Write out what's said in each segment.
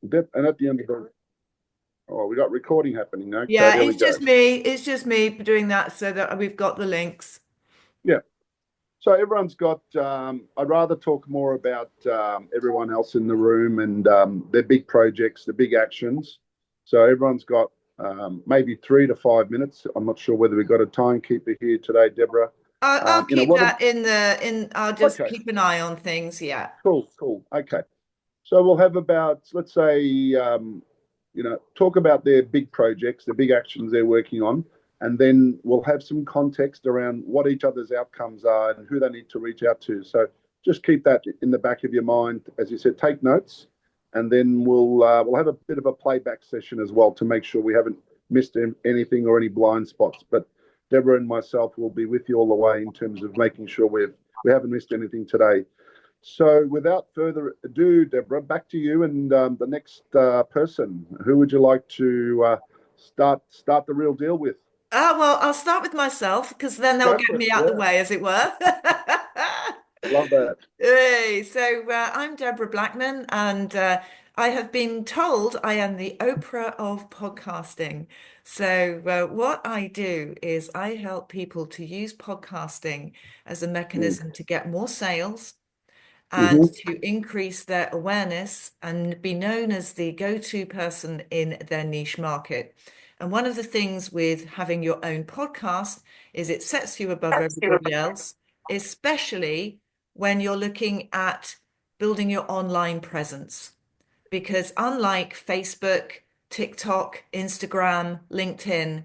And at the end of the, oh, we got recording happening. Okay, Yeah, there we it's go. just me. It's just me doing that so that we've got the links. Yeah. So everyone's got. I'd rather talk more about everyone else in the room and their big projects, the big actions. So everyone's got maybe 3 to 5 minutes. I'm not sure whether we've got a timekeeper here today, Deborah. I'll You know keep what? that in. I'll just Okay, keep an eye on things. Yeah. cool. Okay. So we'll have about, let's say, talk about their big projects, the big actions they're working on, and then we'll have some context around what each other's outcomes are and who they need to reach out to. So just keep that in the back of your mind. As you said, take notes, and then we'll have a bit of a playback session as well to make sure we haven't missed anything or any blind spots. But Deborah and myself will be with you all the way in terms of making sure we haven't missed anything today. So, without further ado, Deborah, back to you and the next person. Who would you like to start the real deal with? Well, I'll start with myself because then they'll Go get for it. me out the Yeah, way, as it were. love that. Hey, so I'm Deborah Blackman, and I have been told I am the Oprah of podcasting. So, what I do is I help people to use podcasting as a Mm. mechanism to get more sales and Hmm. to increase their awareness and be known as the go-to person in their niche market. And one of the things with having your own podcast is it sets you above everybody else, especially when you're looking at building your online presence. Because unlike Facebook, TikTok, Instagram, LinkedIn,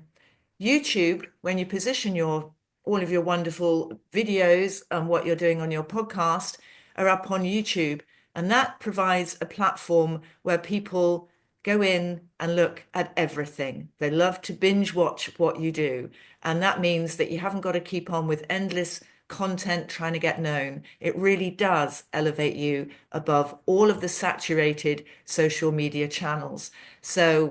YouTube, when you position your all of your wonderful videos and what you're doing on your podcast are up on YouTube. And that provides a platform where people go in and look at everything. They love to binge watch what you do. And that means that you haven't got to keep on with endless content trying to get known. It really does elevate you above all of the saturated social media channels. So,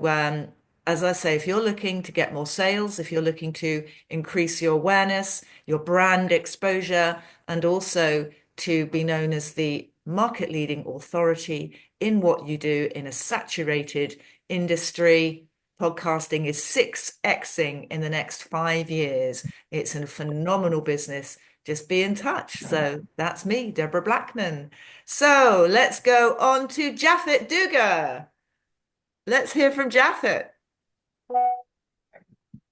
as I say, if you're looking to get more sales, if you're looking to increase your awareness, your brand exposure, and also to be known as the market leading authority in what you do in a saturated industry, podcasting is 6xing in the next 5 years. It's a phenomenal business. Just be in touch. So that's me, Deborah Blackman. So let's go on to Japhet Duga. Let's hear from Japhet.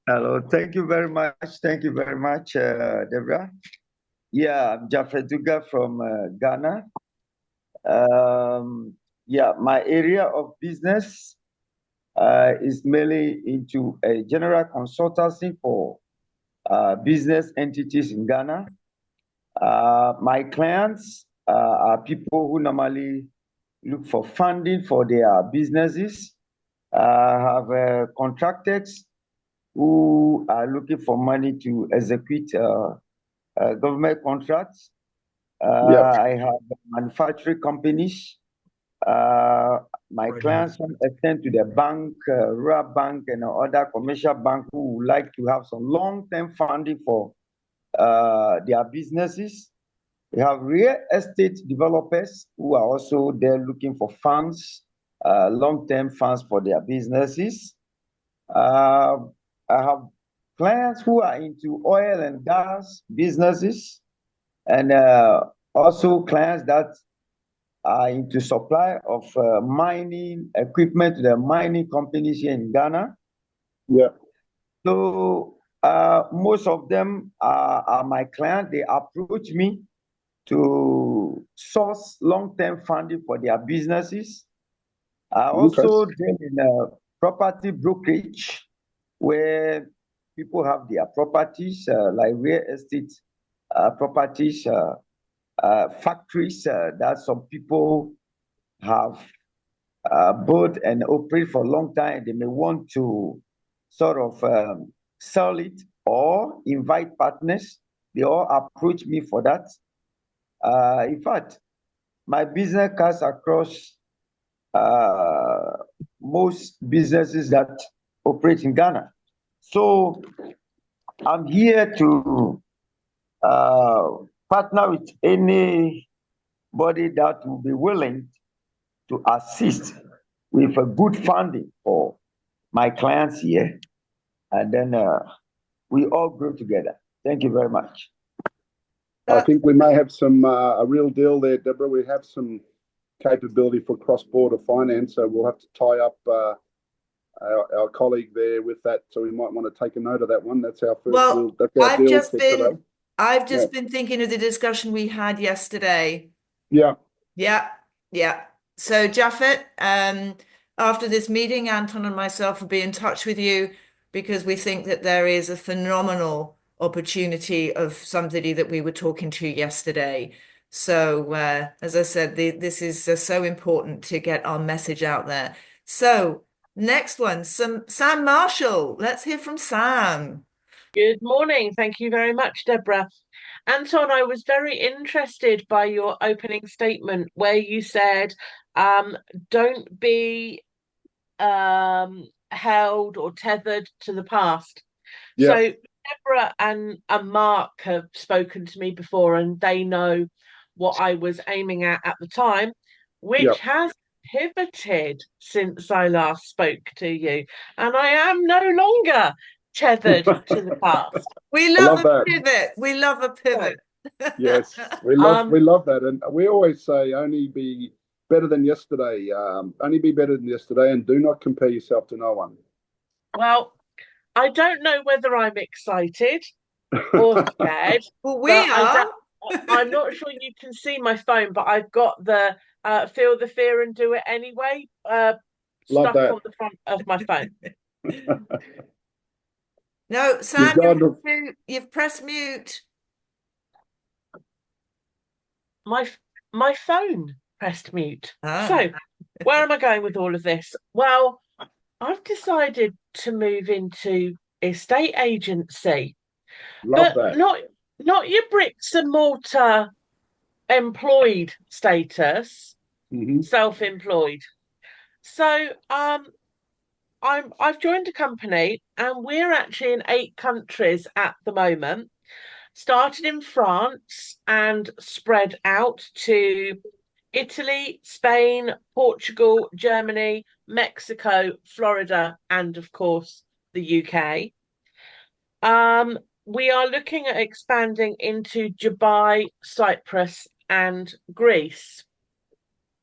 Hello, thank you very much. Thank you very much, Deborah. Yeah, I'm Jaffe Duga from Ghana. Yeah, my area of business is mainly into a general consultancy for business entities in Ghana. My clients are people who normally look for funding for their businesses, have contracted who are looking for money to execute government contracts. Yep. I have manufacturing companies. My clients extend to the bank, rural bank, and other commercial bank who would like to have some long-term funding for their businesses. We have real estate developers who are also there looking for funds, long-term funds for their businesses. I have clients who are into oil and gas businesses, and also clients that are into supply of mining equipment to the mining companies here in Ghana. Yeah. So most of them are my clients. They approach me to source long-term funding for their businesses. I Okay. also deal in property brokerage, where people have their properties, like real estate properties, factories that some people have built and operate for a long time. They may want to sort of sell it or invite partners. They all approach me for that. In fact, my business cuts across most businesses that operate in Ghana. So I'm here to partner with anybody that will be willing to assist with a good funding for my clients here, and then we all grow together. Thank you very much. I think we may have some a real deal there, Deborah. We have some capability for cross-border finance, so we'll have to tie up our colleague there with that. So we might want to take a note of that one. That's our first. Well, that's our deal for today. I've just been thinking of the discussion we had yesterday. Yeah. So Japhet, after this meeting, Anton and myself will be in touch with you because we think that there is a phenomenal opportunity of somebody that we were talking to yesterday. So as I said, this is so important to get our message out there. So next one, Sam Marshall. Let's hear from Sam. Good morning. Thank you very much, Deborah. Anton, I was very interested by your opening statement where you said, don't be held or tethered to the past. Yeah. So Deborah and Mark have spoken to me before, and they know what I was aiming at the time, which has pivoted since I last spoke to you. And I am no longer tethered to the past. We love a pivot. We love a pivot. Yes, we love that, and we always say only be better than yesterday. Only be better than yesterday, and do not compare yourself to no one. Well, I don't know whether I'm excited or scared. Well, we are. I'm not sure you can see my phone, but I've got the feel the fear and do it anyway stuck on the front of my phone. No, Sam, you've pressed mute. My phone pressed mute. Ah. So where am I going with all of this? Well, I've decided to move into estate agency. Love that. Not your bricks and mortar employed status, self-employed. So I've joined a company, and we're actually in 8 countries at the moment. Started in France and spread out to Italy, Spain, Portugal, Germany, Mexico, Florida, and of course the UK. We are looking at expanding into Dubai, Cyprus, and Greece.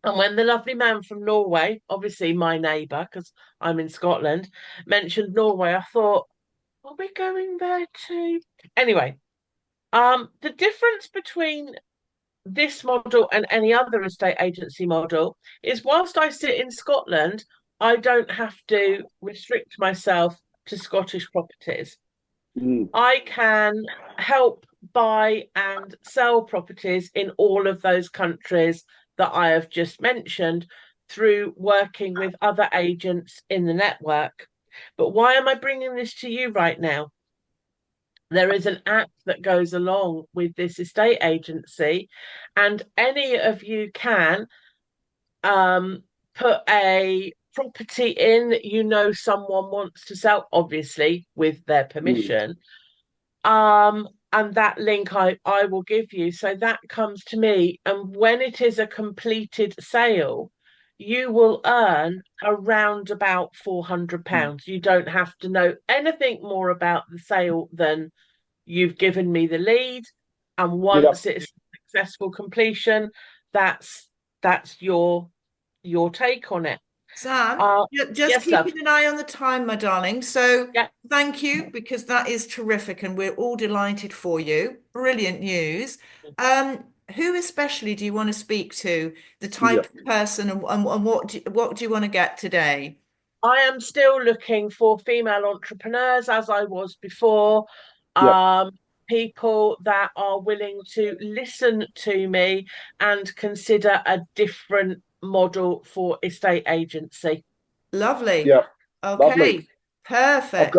And when the lovely man from Norway, obviously my neighbour, because I'm in Scotland, mentioned Norway, I thought, are we going there too? Anyway, the difference between this model and any other estate agency model is whilst I sit in Scotland, I don't have to restrict myself to Scottish properties. I can help buy and sell properties in all of those countries that I have just mentioned through working with other agents in the network. But why am I bringing this to you right now? There is an app that goes along with this estate agency, and any of you can put a property in that you know someone wants to sell, obviously with their permission. And that link I will give you. So that comes to me, and when it is a completed sale, you will earn around about £400. You don't have to know anything more about the sale than you've given me the lead, and once it's a successful completion, that's your take on it. Sam, just keeping an eye on the time, my darling. So thank you, because that is terrific, and we're all delighted for you. Brilliant news. Who especially do you want to speak to? The type of person, and what do you want to get today? I am still looking for female entrepreneurs, as I was before. People that are willing to listen to me and consider a different model for estate agency. Lovely. Yeah. Okay. Lovely. Perfect.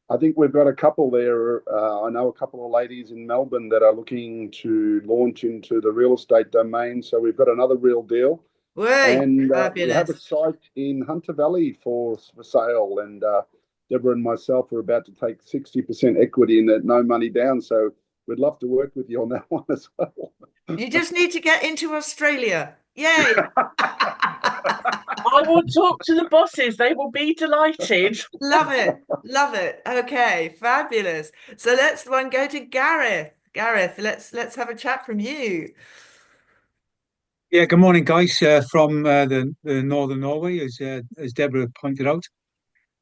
I think we've got a couple there. I know a couple of ladies in Melbourne that are looking to launch into the real estate domain. So we've got another real deal. And we have a site in Hunter Valley for sale, and Deborah and myself are about to take 60% equity in it, no money down. So we'd love to work with you on that one as well. You just need to get into Australia. Yay. I will talk to the bosses. They will be delighted. Love it. Love it. Okay, fabulous. So let's go to Gareth. Gareth, let's have a chat from you. Yeah, good morning, guys. From the northern Norway, as Deborah pointed out.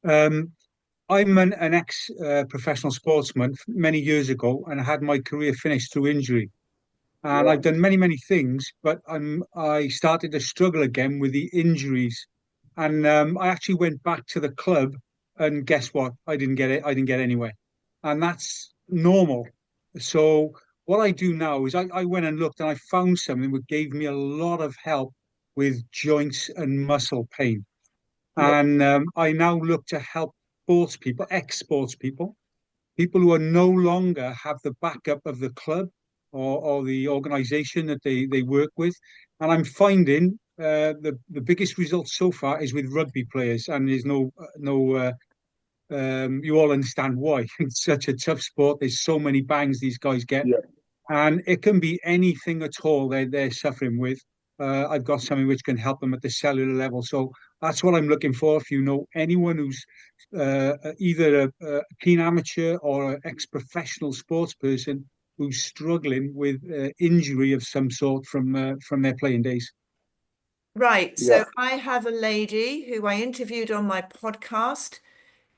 I'm an ex professional sportsman many years ago, and I had my career finished through injury. And I've done many things, but I started to struggle again with the injuries. And I actually went back to the club, and guess what? I didn't get it. I didn't get anywhere, and that's normal. So what I do now is I went and looked, and I found something that gave me a lot of help with joints and muscle pain. And I now look to help sports people, ex-sports people who are no longer have the backup of the club or the organization that they work with. And I'm finding the biggest result so far is with rugby players, and there's no you all understand why. It's such a tough sport. There's so many bangs these guys get, Yeah. and it can be anything at all they're suffering with. I've got something which can help them at the cellular level. So that's what I'm looking for. If you know anyone who's either a keen amateur or an ex-professional sports person who's struggling with injury of some sort from their playing days. Right. Yeah. So I have a lady who I interviewed on my podcast.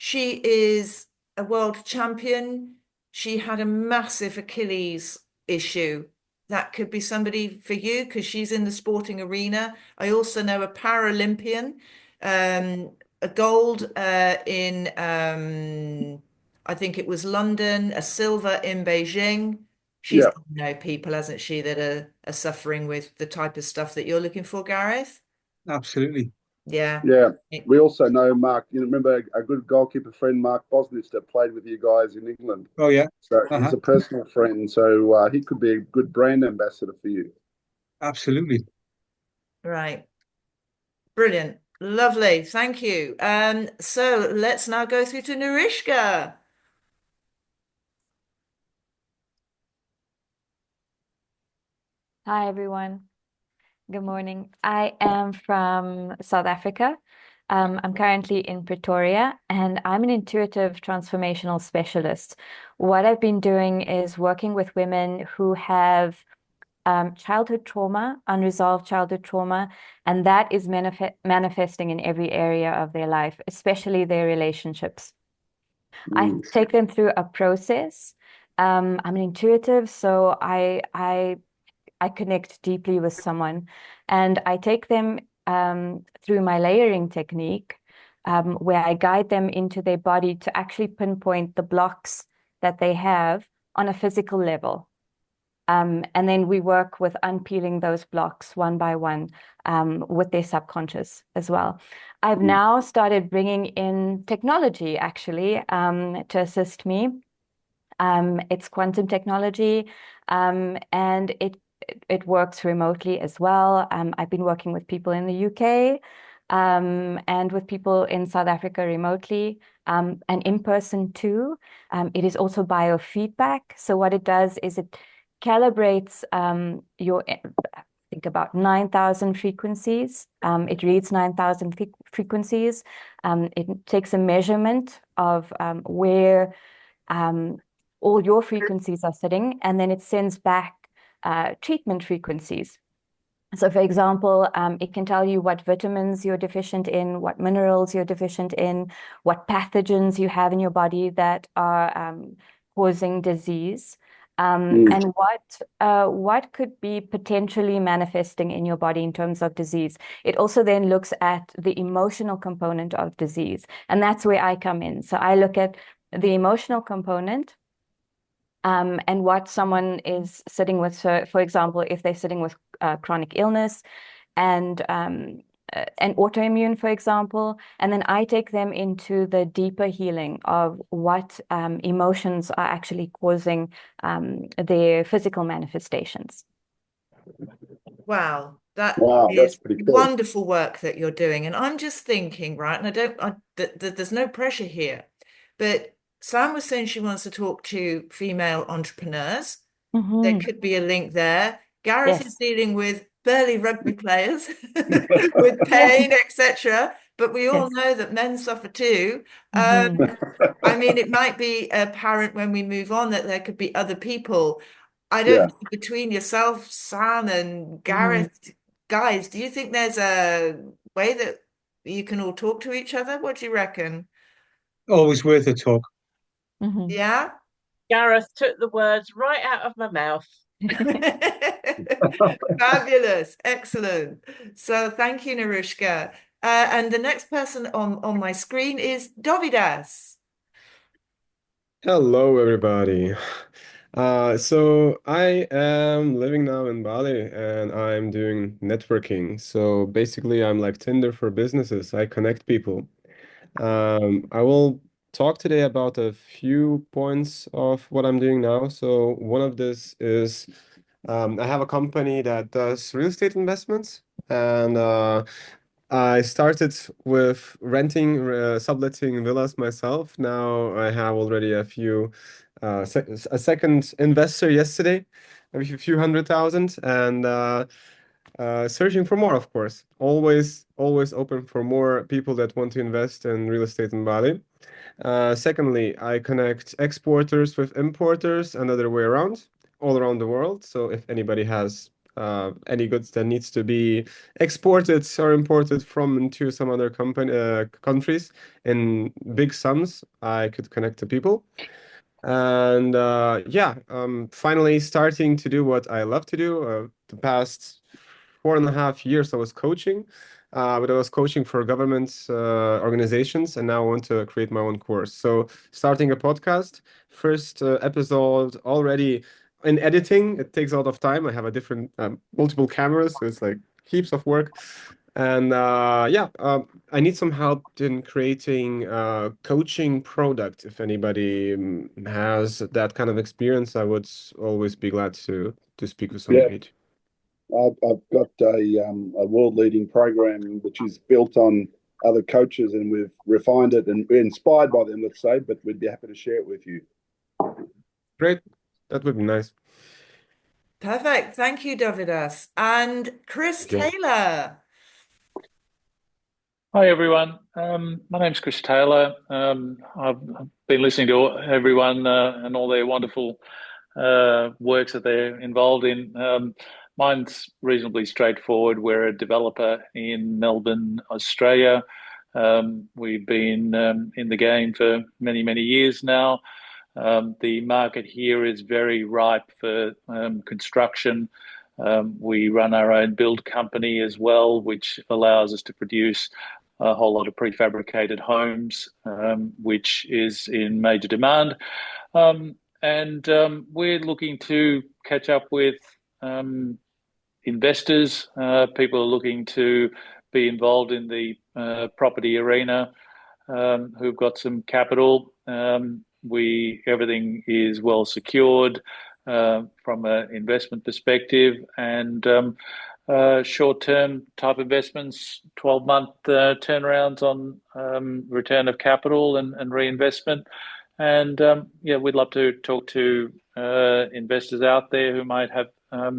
She is a world champion. She had a massive Achilles issue. That could be somebody for you because she's in the sporting arena. I also know a Paralympian, a gold in, I think it was London, a silver in Beijing. She's Yeah. got to know people, hasn't she, that are suffering with the type of stuff that you're looking for, Gareth? Absolutely. Yeah. Yeah. We also know Mark, you remember a good goalkeeper friend, Mark Bosnich, that played with you guys in England. Oh, yeah. So he's a personal friend. So he could be a good brand ambassador for you. Absolutely. Right. Brilliant. Lovely. Thank you. So let's now go through to Narishka. Hi, everyone. Good morning. I am from South Africa. I'm currently in Pretoria, and I'm an intuitive transformational specialist. What I've been doing is working with women who have childhood trauma, unresolved childhood trauma, and that is manifesting in every area of their life, especially their relationships. I take them through a process. I'm an intuitive, so I connect deeply with someone, and I take them through my layering technique, where I guide them into their body to actually pinpoint the blocks that they have on a physical level. And then we work with unpeeling those blocks one by one with their subconscious as well. I've now started bringing in technology actually to assist me. It's quantum technology, and it works remotely as well. I've been working with people in the UK and with people in South Africa remotely and in person too. It is also biofeedback. So what it does is it calibrates your, I think about 9,000 frequencies. It reads 9,000 frequencies. It takes a measurement of where all your frequencies are sitting, and then it sends back treatment frequencies. So for example, it can tell you what vitamins you're deficient in, what minerals you're deficient in, what pathogens you have in your body that are causing disease, and what could be potentially manifesting in your body in terms of disease. It also then looks at the emotional component of disease, and that's where I come in. So I look at the emotional component, and what someone is sitting with. So, for example, if they're sitting with chronic illness and an autoimmune, for example, and then I take them into the deeper healing of what emotions are actually causing their physical manifestations. Wow, that That's is pretty cool. wonderful work that you're doing. And I'm just thinking, right, and there's no pressure here, but Sam was saying she wants to talk to female entrepreneurs. There could be a link there. Gareth is dealing with burly rugby players with pain, etc. But we all Yes. know that men suffer too. Mhm. I mean, it might be apparent when we move on that there could be other people. I don't Yeah. know, between yourself, Sam, and Mhm. Gareth, guys, do you think there's a way that you can all talk to each other? What do you reckon? Always worth a talk. Mhm. Yeah? Gareth took the words right out of my mouth. Fabulous. Excellent. So thank you, Narushka. And the next person on my screen is Dovidas. Hello, everybody. So I am living now in Bali and I'm doing networking. So basically, I'm like Tinder for businesses. I connect people. I will talk today about a few points of what I'm doing now. So one of this is I have a company that does real estate investments, and I started with renting, subletting villas myself. Now I have already a second investor yesterday, a few 100,000, and searching for more, of course. Always open for more people that want to invest in real estate in Bali. Secondly, I connect exporters with importers and other way around, all around the world. So if anybody has any goods that needs to be exported or imported from into some other countries in big sums, I could connect to people. And finally starting to do what I love to do. The past 4.5 years I was coaching, but I was coaching for government organizations, and now I want to create my own course. So starting a podcast, first episode already in editing. It takes a lot of time. I have a different multiple cameras, so it's like heaps of work. And I need some help in creating a coaching product. If anybody has that kind of experience, I would always be glad to speak with Yeah. somebody. I've got a world-leading program which is built on other coaches, and we've refined it and we're inspired by them, let's say, but we'd be happy to share it with you. Great. That would be nice. Perfect. Thank you, Dovidas. And Chris Thank you. Taylor. Hi everyone, my name's Chris Taylor. I've been listening to everyone and all their wonderful works that they're involved in. Mine's reasonably straightforward. We're a developer in Melbourne, Australia. We've been in the game for many, many years now. The market here is very ripe for construction. We run our own build company as well, which allows us to produce a whole lot of prefabricated homes, which is in major demand. We're looking to catch up with investors. People are looking to be involved in the property arena, who've got some capital. Everything is well secured from an investment perspective, and short-term type investments, 12-month turnarounds on return of capital and reinvestment. And we'd love to talk to investors out there who might have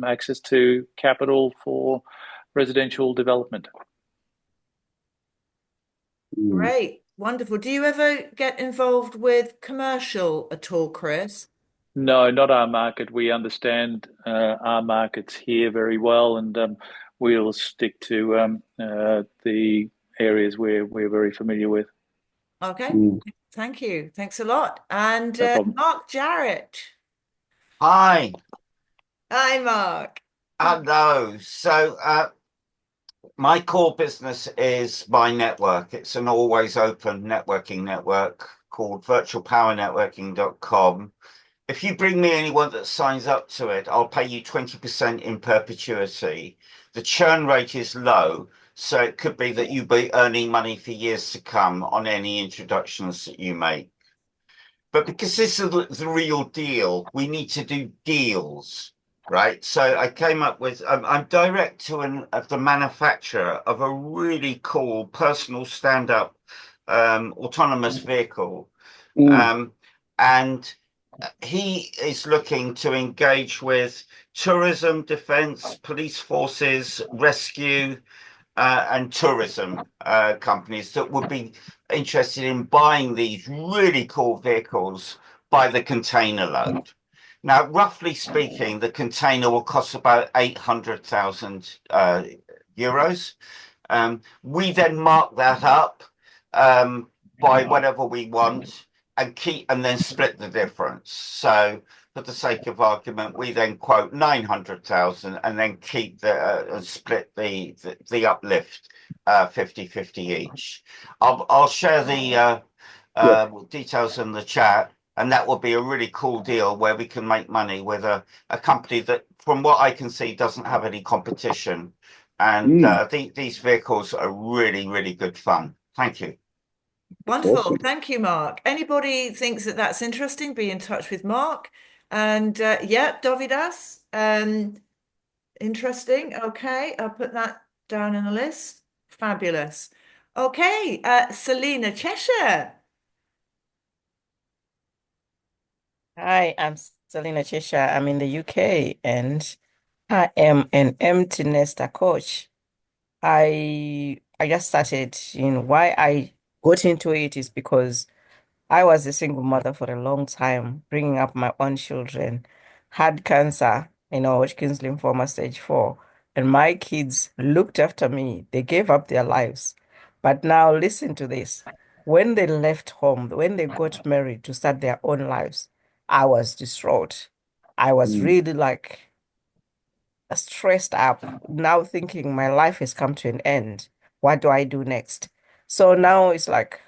access to capital for residential development. Great. Wonderful. Do you ever get involved with commercial at all, Chris? No, not our market. We understand our markets here very well, and we'll stick to the areas we're very familiar with. Okay. Thank you. Thanks a lot. And No problem. Mark Jarrett. Hi. Hi, Mark. Hello. So my core business is my network. It's an always open networking network called virtualpowernetworking.com. If you bring me anyone that signs up to it, I'll pay you 20% in perpetuity. The churn rate is low, so it could be that you'll be earning money for years to come on any introductions that you make. But because this is the real deal, we need to do deals, right? So I came up with, I'm director of the manufacturer of a really cool personal stand-up autonomous vehicle. And he is looking to engage with tourism, defence, police forces, rescue, and tourism companies that would be interested in buying these really cool vehicles by the container load. Now, roughly speaking, the container will cost about 800,000 euros. We then mark that up by whatever we want and then split the difference. So for the sake of argument, we then quote 900,000 and then keep and split the uplift 50-50 each. I'll share the details in the chat, and that will be a really cool deal where we can make money with a company that, from what I can see, doesn't have any competition. And these vehicles are really, really good fun. Thank you. Wonderful. Awesome. Thank you, Mark. Anybody thinks that that's interesting, be in touch with Mark. And yeah, Dovidas, interesting. Okay, I'll put that down in the list. Fabulous. Okay, Selena Cheshire. Hi, I'm Selena Cheshire. I'm in the UK and I am an empty nester coach. I just started, why I got into it is because I was a single mother for a long time, bringing up my own children, had cancer, Hodgkin's lymphoma stage 4, and my kids looked after me. They gave up their lives. But now listen to this. When they left home, when they got married to start their own lives, I was distraught. I was really like stressed up, now thinking my life has come to an end. What do I do next? So now it's like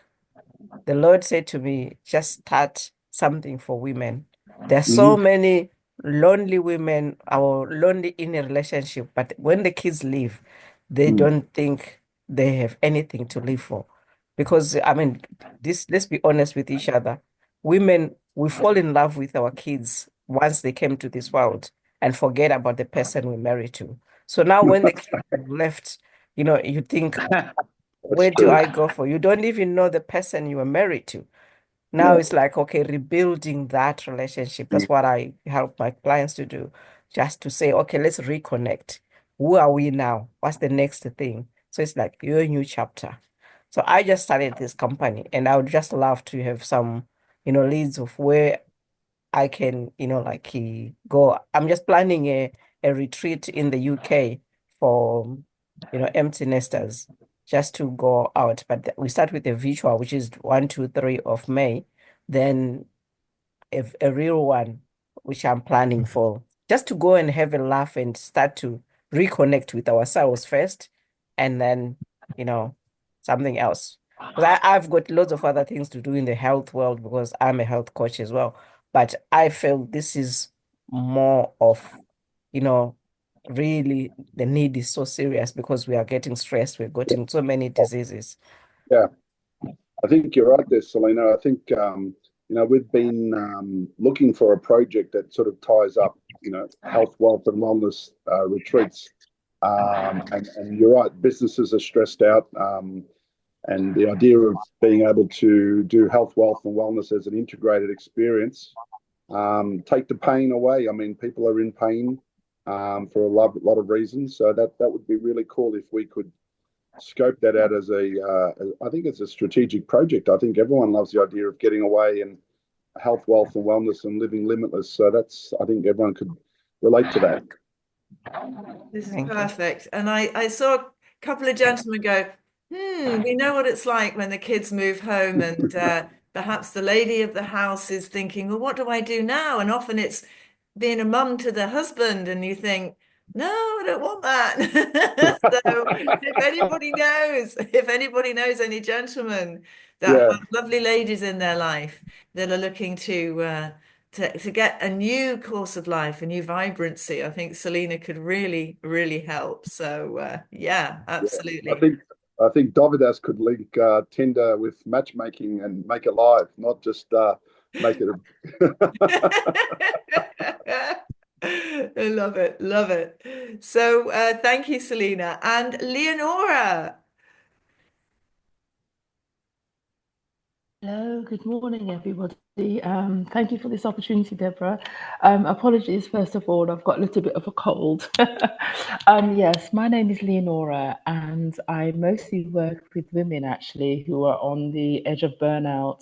the Lord said to me, just start something for women. There are so many lonely women or lonely in a relationship, but when the kids leave, they don't think they have anything to live for. Because I mean, let's be honest with each other. Women, we fall in love with our kids once they came to this world and forget about the person we married to. So now when the kids have left, you think, where do I go for? You don't even know the person you were married to. Now it's like, okay, rebuilding that relationship. That's what I help my clients to do, just to say, okay, let's reconnect. Who are we now? What's the next thing? So it's like your new chapter. So I just started this company and I would just love to have some, leads of where I can, go. I'm just planning a retreat in the UK for, empty nesters just to go out. But we start with a virtual, which is 1, 2, 3 of May. Then a real one, which I'm planning for, just to go and have a laugh and start to reconnect with ourselves first, and then, something else. Because I've got loads of other things to do in the health world because I'm a health coach as well. But I feel this is more of, really the need is so serious because we are getting stressed. We're getting so many diseases. Yeah, I think you're right there, Selena. I think, we've been looking for a project that sort of ties up, health, wealth, and wellness retreats. And you're right, businesses are stressed out. And the idea of being able to do health, wealth, and wellness as an integrated experience, take the pain away. I mean, people are in pain for a lot of reasons. So that would be really cool if we could scope that out as I think it's a strategic project. I think everyone loves the idea of getting away and health, wealth, and wellness and living limitless. So I think everyone could relate to that. This is perfect. And I saw a couple of gentlemen go, we know what it's like when the kids move home and perhaps the lady of the house is thinking, well, what do I do now? And often it's being a mum to the husband and you think, no, I don't want that. So if anybody knows any gentlemen that have lovely ladies in their life that are looking to get a new course of life, a new vibrancy, I think Selena could really, really help. So yeah, absolutely. I think Davidas could link Tinder with matchmaking and make it live, not just make it I love it, love it. So thank you, Selena. And Leonora. Hello, good morning, everybody. Thank you for this opportunity, Deborah. Apologies, first of all, I've got a little bit of a cold. Yes, my name is Leonora, and I mostly work with women actually who are on the edge of burnout.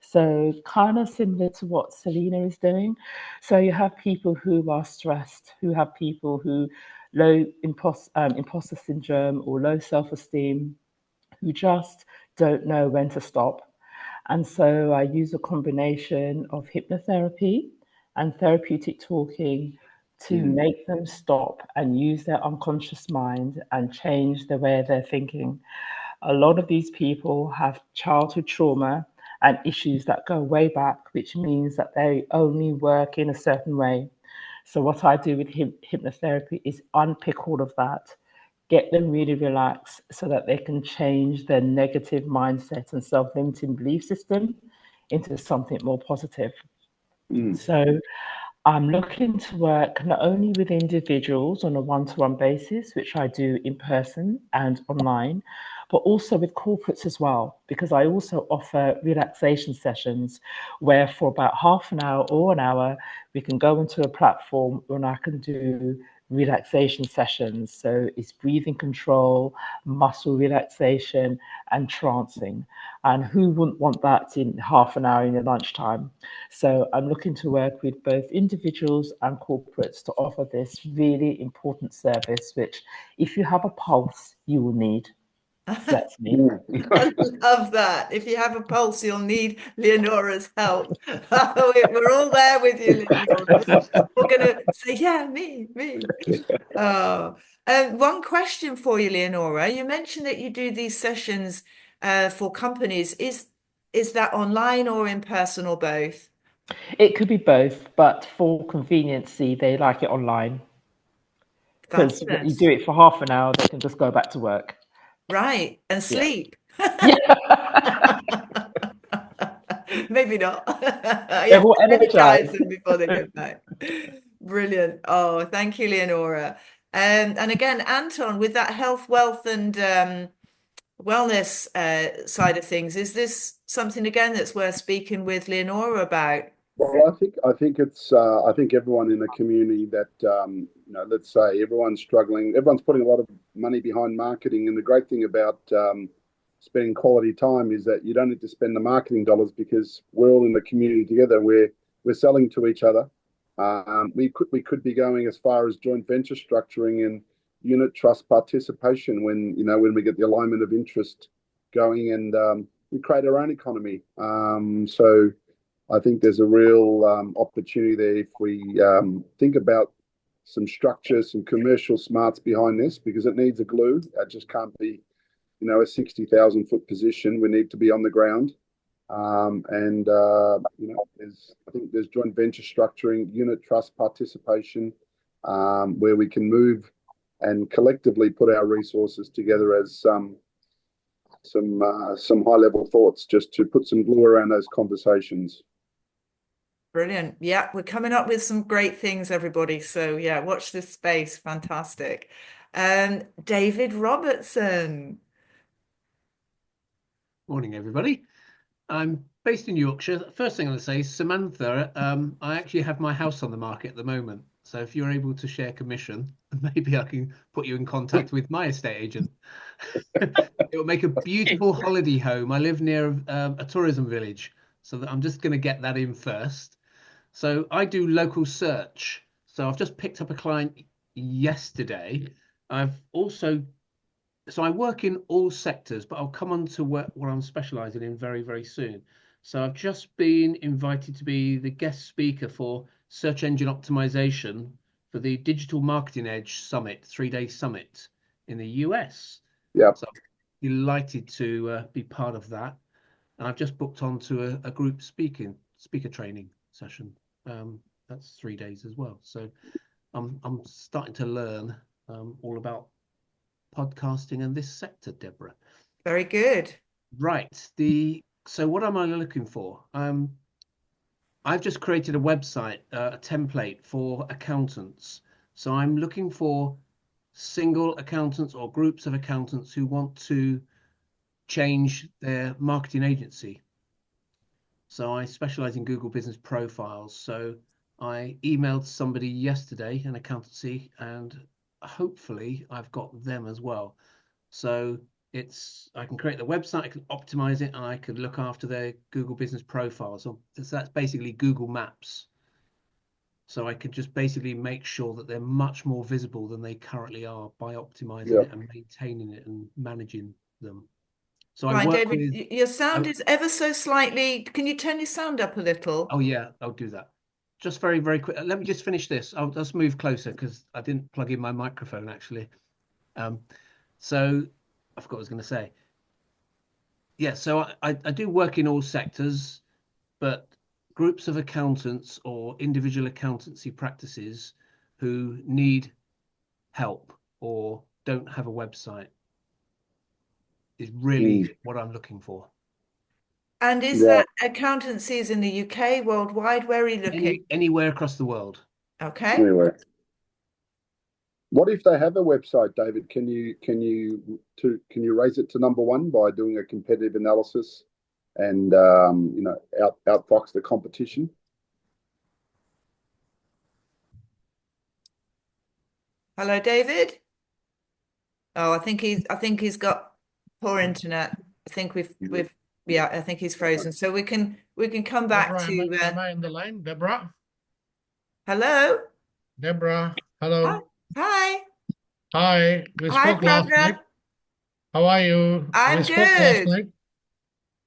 So, kind of similar to what Selena is doing. So, you have people who are stressed, who have people who imposter syndrome or low self-esteem, who just don't know when to stop. And so I use a combination of hypnotherapy and therapeutic talking to make them stop and use their unconscious mind and change the way they're thinking. A lot of these people have childhood trauma and issues that go way back, which means that they only work in a certain way. So, what I do with hypnotherapy is unpick all of that, get them really relaxed so that they can change their negative mindset and self limiting belief system into something more positive. So, I'm looking to work not only with individuals on a one-to-one basis, which I do in person and online, but also with corporates as well, because I also offer relaxation sessions where for about half an hour or an hour, we can go into a platform and I can do relaxation sessions. So it's breathing control, muscle relaxation, and trancing. And who wouldn't want that in half an hour in your lunchtime? So I'm looking to work with both individuals and corporates to offer this really important service, which if you have a pulse, you will need. That's me. I love that. If you have a pulse, you'll need Leonora's help. We're all there with you, Leonora. We're going to say, yeah, me. Oh, one question for you, Leonora. You mentioned that you do these sessions for companies. Is that online or in person or both? It could be both, but for conveniency, they like it online. Because you do it for half an hour, they can just go back to work. Right, and sleep. Yeah. Maybe not. They're all energized. them before they go back. Brilliant. Oh, thank you, Leonora. And again, Anton, with that health, wealth, and wellness side of things, is this something again that's worth speaking with Leonora about? Well, I think everyone in the community that let's say everyone's struggling, everyone's putting a lot of money behind marketing, and the great thing about spending quality time is that you don't need to spend the marketing dollars because we're all in the community together. We're selling to each other. We could be going as far as joint venture structuring and unit trust participation when we get the alignment of interest going, and we create our own economy. So I think there's a real opportunity there if we think about some structure, some commercial smarts behind this, because it needs a glue. It just can't be, a 60,000-foot position. We need to be on the ground. I think there's joint venture structuring, unit trust participation, where we can move and collectively put our resources together as some high-level thoughts, just to put some glue around those conversations. Brilliant. Yeah, we're coming up with some great things, everybody. So yeah, watch this space. Fantastic. David Robertson. Morning, everybody. I'm based in Yorkshire. First thing I'm going to say is, Samantha, I actually have my house on the market at the moment. So if you're able to share commission, maybe I can put you in contact with my estate agent. It will make a beautiful holiday home. I live near a tourism village, so I'm just going to get that in first. So I do local search. So I've just picked up a client yesterday. I work in all sectors, but I'll come on to what I'm specializing in very, very soon. So I've just been invited to be the guest speaker for search engine optimization for the Digital Marketing Edge Summit, 3-day summit in the US. Yeah. So I'm delighted to be part of that. And I've just booked onto a group speaker training session. That's 3 days as well. So I'm starting to learn all about podcasting and this sector, Deborah. Very good. Right. So what am I looking for? I've just created a website, a template for accountants. So I'm looking for single accountants or groups of accountants who want to change their marketing agency. So I specialize in Google Business Profiles. So I emailed somebody yesterday, an accountancy, and hopefully I've got them as well. So I can create the website, I can optimize it, and I can look after their Google Business Profiles. So that's basically Google Maps. So I could just basically make sure that they're much more visible than they currently are by optimizing it and maintaining it and managing them. So I Right, work David, with. your sound is ever so slightly. Can you turn your sound up a little? Oh yeah, I'll do that. Just very, very quick. Let me just finish this. I'll just move closer because I didn't plug in my microphone actually. So I forgot what I was going to say. Yeah, so I do work in all sectors, but groups of accountants or individual accountancy practices who need help or don't have a website is really what I'm looking for. And is that accountancies in the UK, worldwide? Where are you looking? Anywhere across the world. Okay. Anyway, what if they have a website, David? Can you raise it to number one by doing a competitive analysis and outfox the competition? Hello, David. Oh, I think he's got poor internet. I think I think he's frozen. So we can come back Deborah, am I in the line? Deborah? Hello? Deborah, hello. Hi. Hi. We spoke last night. How are you? I'm we spoke last good. night.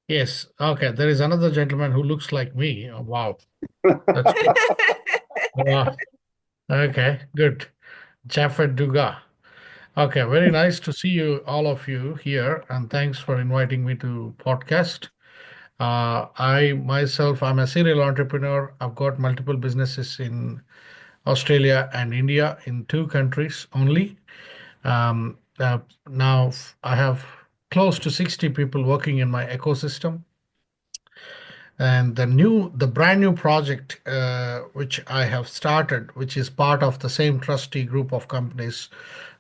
Yes. Okay. There is another gentleman who looks like me. Oh, wow. That's good. Wow. Okay, good. Jaffet Duga. Okay, very nice to see you, all of you here, and thanks for inviting me to podcast. I myself, I'm a serial entrepreneur. I've got multiple businesses in Australia and India, in 2 countries only. Now I have close to 60 people working in my ecosystem. And the brand new project which I have started, which is part of the same trustee group of companies,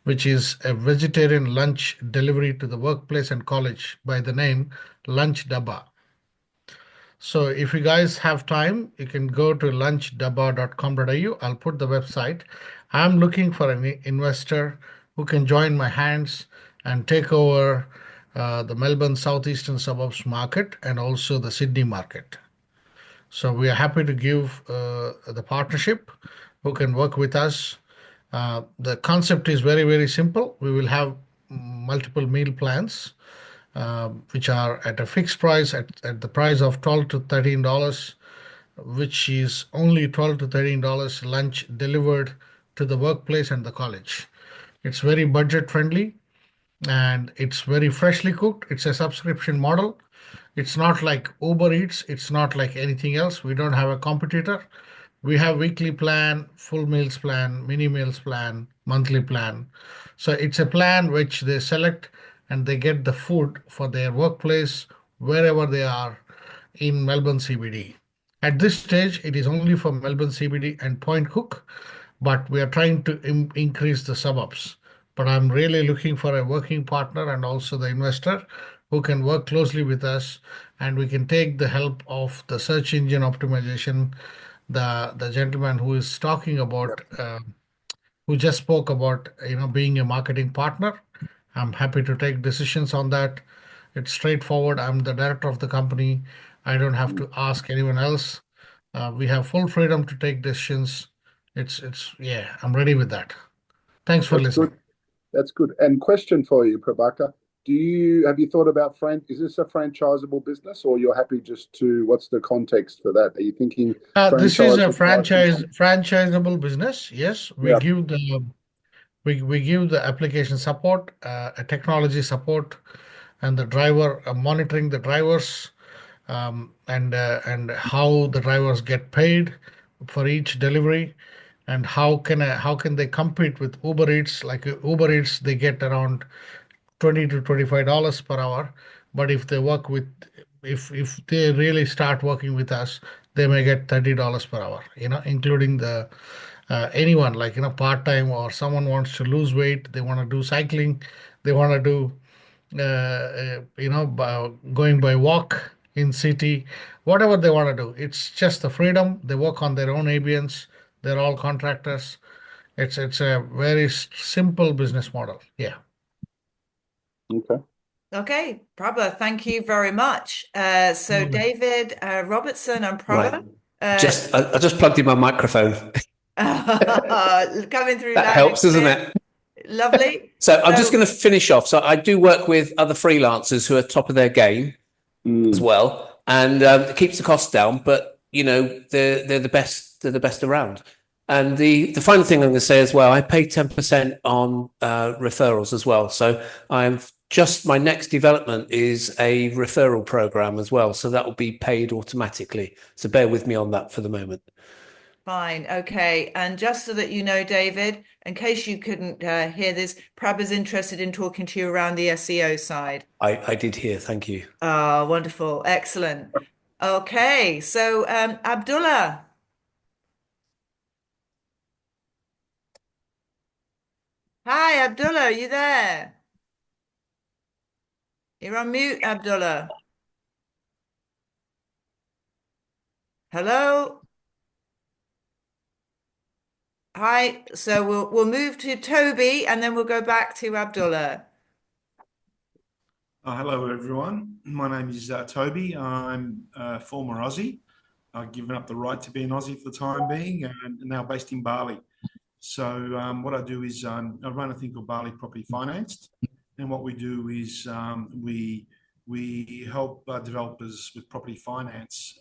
which is a vegetarian lunch delivery to the workplace and college by the name Lunch Dabba. So if you guys have time, you can go to lunchdabba.com.au. I'll put the website. I'm looking for an investor who can join my hands and take over the Melbourne southeastern suburbs market and also the Sydney market. So we are happy to give the partnership who can work with us. The concept is very, very simple. We will have multiple meal plans, which are at a fixed price at the price of $12 to $13, which is only $12 to $13 lunch delivered to the workplace and the college. It's very budget friendly and it's very freshly cooked. It's a subscription model. It's not like Uber Eats. It's not like anything else. We don't have a competitor. We have weekly plan, full meals plan, mini meals plan, monthly plan. So it's a plan which they select and they get the food for their workplace wherever they are in Melbourne CBD. At this stage, it is only for Melbourne CBD and Point Cook, but we are trying to increase the suburbs. But I'm really looking for a working partner and also the investor who can work closely with us, and we can take the help of the search engine optimization. The gentleman who is talking about, who just spoke about, being a marketing partner. I'm happy to take decisions on that. It's straightforward. I'm the director of the company. I don't have to ask anyone else. We have full freedom to take decisions. Yeah, I'm ready with that. Thanks for listening. Good. That's good. And question for you, Prabhakar. Have you thought about is this a franchisable business, or you're happy just to, what's the context for that? Are you thinking this is a franchisable business? Yes, we give the application support, a technology support, and the driver monitoring the drivers, and how the drivers get paid for each delivery, and how can they compete with Uber Eats? Like Uber Eats, they get around $20 to $25 per hour, but if they really start working with us, they may get $30 per hour. Including the anyone, like part-time, or someone wants to lose weight, they want to do cycling, they want to do going by walk, in city, whatever they want to do. It's just the freedom. They work on their own ambience. They're all contractors. It's a very simple business model. Yeah. Okay. Okay, Prabha, thank you very much. So David Robertson and Prabha. Right. I just plugged in my microphone. Coming through That loud helps, and doesn't clear. it? Lovely. So I'm just going to finish off. So I do work with other freelancers who are top of their game as well, and it keeps the costs down. But you know, they're the best. They're the best around. And the final thing I'm going to say as well, I pay 10% on referrals as well. So my next development is a referral program as well. So that will be paid automatically. So bear with me on that for the moment. Fine. Okay. And just so that you know, David, in case you couldn't hear this, Prabha's interested in talking to you around the SEO side. I did hear. Thank you. Oh, wonderful. Excellent. Okay. So, Abdullah. Hi, Abdullah. Are you there? You're on mute, Abdullah. Hello? Hi. So we'll move to Toby and then we'll go back to Abdullah. Hello, everyone. My name is Toby. I'm a former Aussie. I've given up the right to be an Aussie for the time being and now based in Bali. So what I do is I run a thing called Bali Property Financed. And what we do is we help developers with property finance,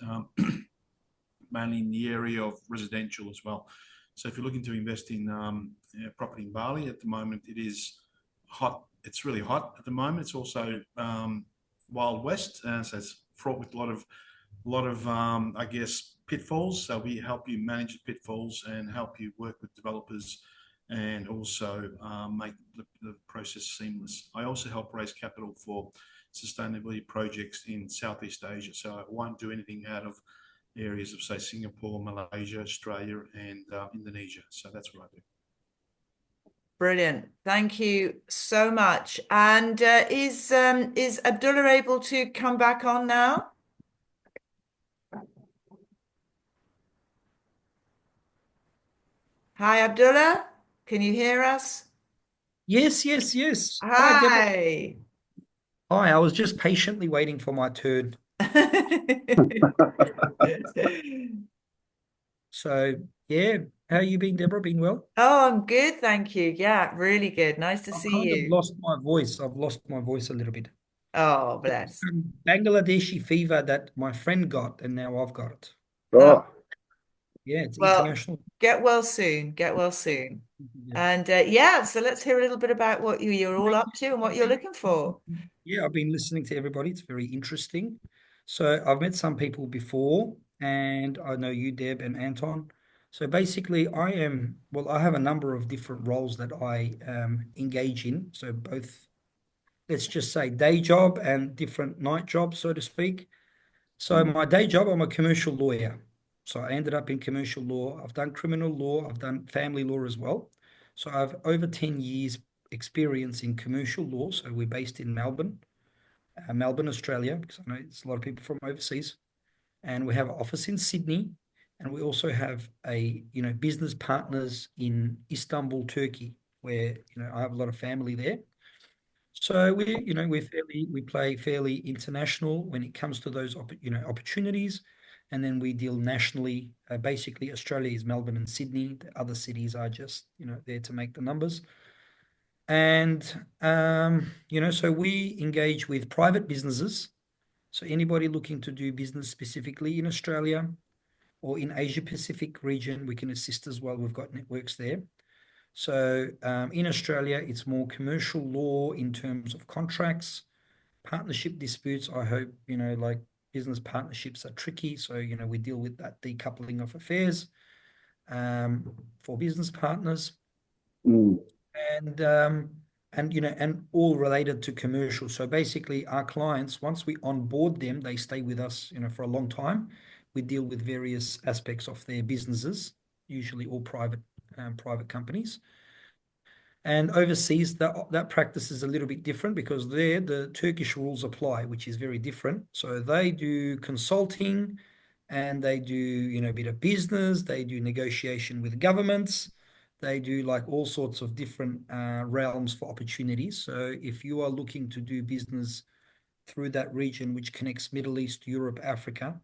mainly in the area of residential as well. So if you're looking to invest in property in Bali at the moment, it is hot. It's really hot at the moment. It's also Wild West, so it's fraught with a lot of I guess pitfalls. So we help you manage the pitfalls and help you work with developers and also make the process seamless. I also help raise capital for sustainability projects in Southeast Asia. So I won't do anything out of areas of, say, Singapore, Malaysia, Australia, and Indonesia. So that's what I do. Brilliant. Thank you so much. And is Abdullah able to come back on now? Hi, Abdullah. Can you hear us? Yes. Hi, Deborah. Hi. Hi, I was just patiently waiting for my turn. So, yeah, how you been, Deborah? Been well? Oh, I'm good, thank you. Yeah, really good. Nice to see you. I've lost my voice. I've lost my voice a little bit. Oh, bless. Bangladeshi fever that my friend got, and now I've got it. Oh. Yeah, it's Well, international. get well soon. Get well soon. Yeah. And yeah, so let's hear a little bit about what you're all up to and what you're looking for. Yeah, I've been listening to everybody. It's very interesting. So I've met some people before, and I know you, Deb, and Anton. So basically, I have a number of different roles that I engage in. So both, let's just say, day job and different night jobs, so to speak. So my day job, I'm a commercial lawyer. So I ended up in commercial law. I've done criminal law. I've done family law as well. So I have over 10 years experience in commercial law. So we're based in Melbourne, Australia, because I know it's a lot of people from overseas. And we have an office in Sydney. And we also have business partners in Istanbul, Turkey, where, I have a lot of family there. So we play fairly international when it comes to those opportunities, and then we deal nationally. Basically, Australia is Melbourne and Sydney. The other cities are just there to make the numbers. And so we engage with private businesses. So anybody looking to do business specifically in Australia or in Asia Pacific region, we can assist as well. We've got networks there. So in Australia, it's more commercial law in terms of contracts, partnership disputes. I hope, like business partnerships are tricky. So, we deal with that decoupling of affairs for business partners. And all related to commercial. So basically our clients, once we onboard them, they stay with us, for a long time. We deal with various aspects of their businesses, usually all private companies. And overseas, that practice is a little bit different because there the Turkish rules apply, which is very different. So they do consulting, and they do a bit of business. They do negotiation with governments. They do like all sorts of different realms for opportunities. So if you are looking to do business through that region, which connects Middle East, Europe, Africa,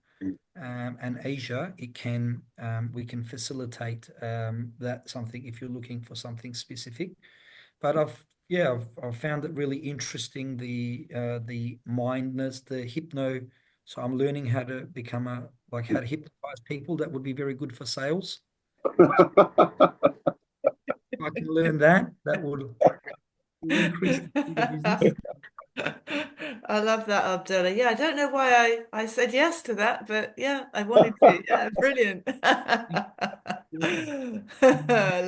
and Asia, we can facilitate that something if you're looking for something specific. But I've found it really interesting, the mindness, the hypno. So I'm learning how to become how to hypnotize people. That would be very good for sales. If I can learn that would increase the business. I love that, Abdullah. Yeah, I don't know why I said yes to that, but yeah, I wanted to. Yeah, brilliant.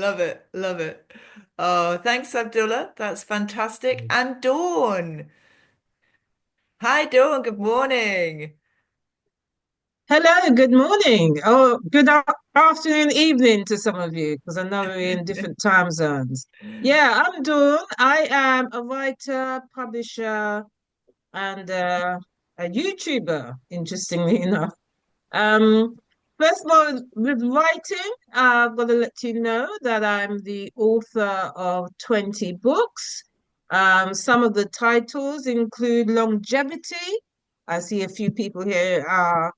Love it. Love it. Oh, thanks, Abdullah. That's fantastic. And Dawn. Hi, Dawn. Good morning. Hello, good morning. Oh, good afternoon, evening to some of you, because I know we're in different time zones. Yeah, I'm Dawn. I am a writer, publisher, and a YouTuber, interestingly enough. First of all, with writing, I've got to let you know that I'm the author of 20 books. Some of the titles include Longevity. I see a few people here are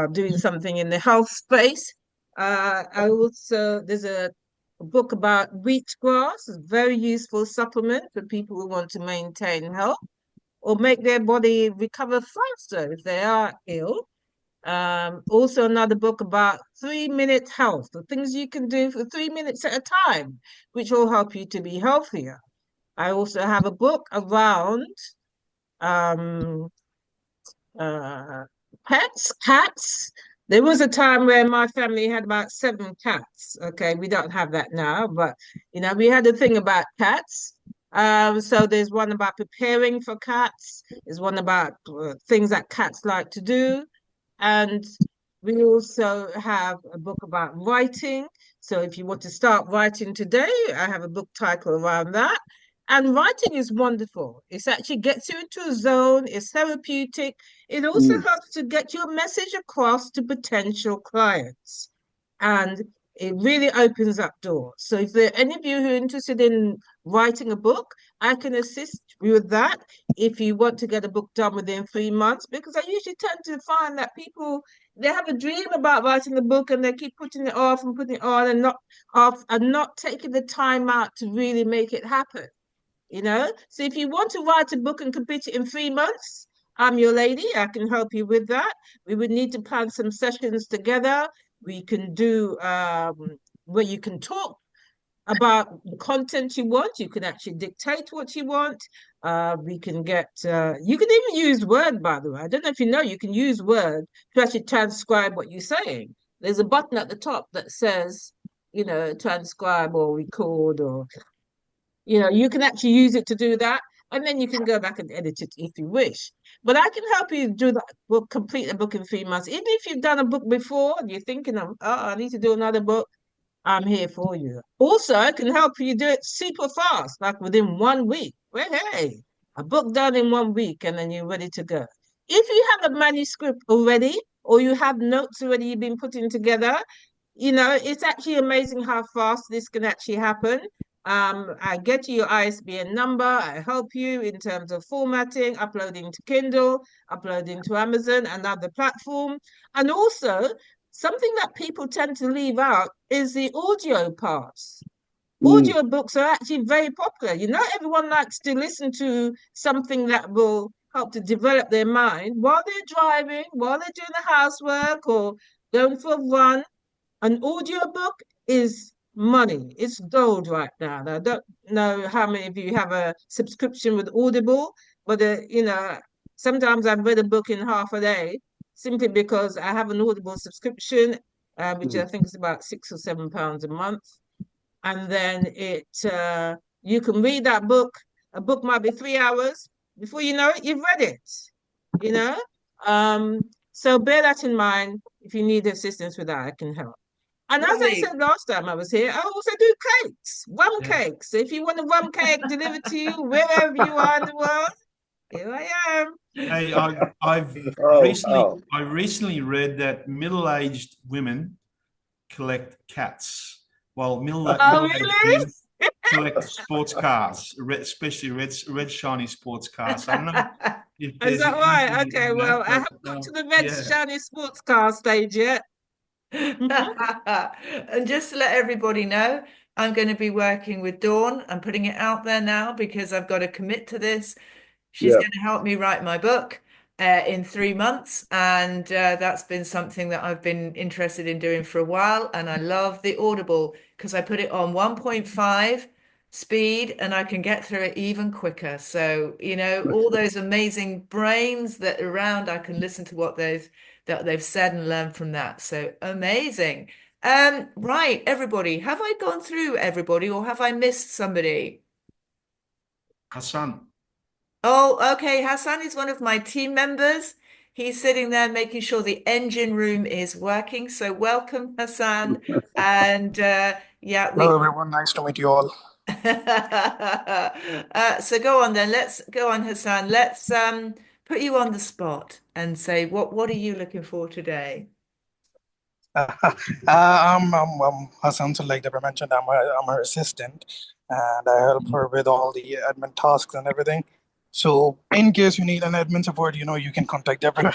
doing something in the health space. There's a book about wheatgrass, a very useful supplement for people who want to maintain health or make their body recover faster if they are ill. Also another book about 3-minute health, the things you can do for 3 minutes at a time, which will help you to be healthier. I also have a book around cats. There was a time where my family had about 7 cats. Okay, we don't have that now, but we had a thing about cats. So there's one about preparing for cats. There's one about things that cats like to do. And we also have a book about writing. So if you want to start writing today, I have a book title around that. And writing is wonderful. It actually gets you into a zone, it's therapeutic. It also helps to get your message across to potential clients. And it really opens up doors. So if there are any of you who are interested in writing a book, I can assist you with that if you want to get a book done within 3 months, because I usually tend to find that people, they have a dream about writing a book and they keep putting it off and putting it on and not taking the time out to really make it happen. So if you want to write a book and complete it in 3 months, I'm your lady. I can help you with that. We would need to plan some sessions together. We can do where you can talk about the content you want. You can actually dictate what you want. We can get, you can even use Word, by the way. I don't know if you know, you can use Word to actually transcribe what you're saying. There's a button at the top that says, transcribe or record, or you can actually use it to do that, and then you can go back and edit it if you wish. But I can help you do that. We'll complete a book in 3 months. Even if you've done a book before and you're thinking of, I need to do another book, I'm here for you. Also, I can help you do it super fast, like within 1 week. Well, hey, a book done in 1 week, and then you're ready to go. If you have a manuscript already, or you have notes already you've been putting together, it's actually amazing how fast this can actually happen. I get you your ISBN number. I help you in terms of formatting, uploading to Kindle, uploading to Amazon and other platforms. And also, something that people tend to leave out is the audio parts. Audio books are actually very popular. Everyone likes to listen to something that will help to develop their mind while they're driving, while they're doing the housework or going for a run. An audio book is money. It's gold right now. Now, I don't know how many of you have a subscription with Audible, but sometimes I've read a book in half a day simply because I have an Audible subscription, which I think is about £6 or £7 a month. And then you can read that book. A book might be 3 hours. Before you know it, you've read it. So bear that in mind. If you need assistance with that, I can help. And as I said last time I was here, I also do cakes, rum cakes. So if you want a rum cake delivered to you wherever you are in the world, here I am. Hey, I recently read that middle-aged women collect cats, while middle-aged men collect sports cars, especially red shiny sports cars. So I don't know if Is that right? Okay, well, I haven't got to the red shiny sports car stage yet. And just to let everybody know, I'm going to be working with Dawn. I'm putting it out there now because I've got to commit to this. She's going to help me write my book in 3 months. And that's been something that I've been interested in doing for a while. And I love the Audible because I put it on 1.5 speed and I can get through it even quicker. So, you know, all those amazing brains that are around, I can listen to what they've said and learn from that. So amazing. Right, everybody, have I gone through everybody or have I missed somebody? Hassan. Oh, okay. Hassan is one of my team members. He's sitting there making sure the engine room is working. So welcome, Hassan. And Hello, everyone. Nice to meet you all. So go on then. Let's go on, Hassan. Let's put you on the spot and say what are you looking for today? I'm Hassan. So like Deborah mentioned, I'm her assistant, and I help her with all the admin tasks and everything. So in case you need an admin support, you can contact Deborah.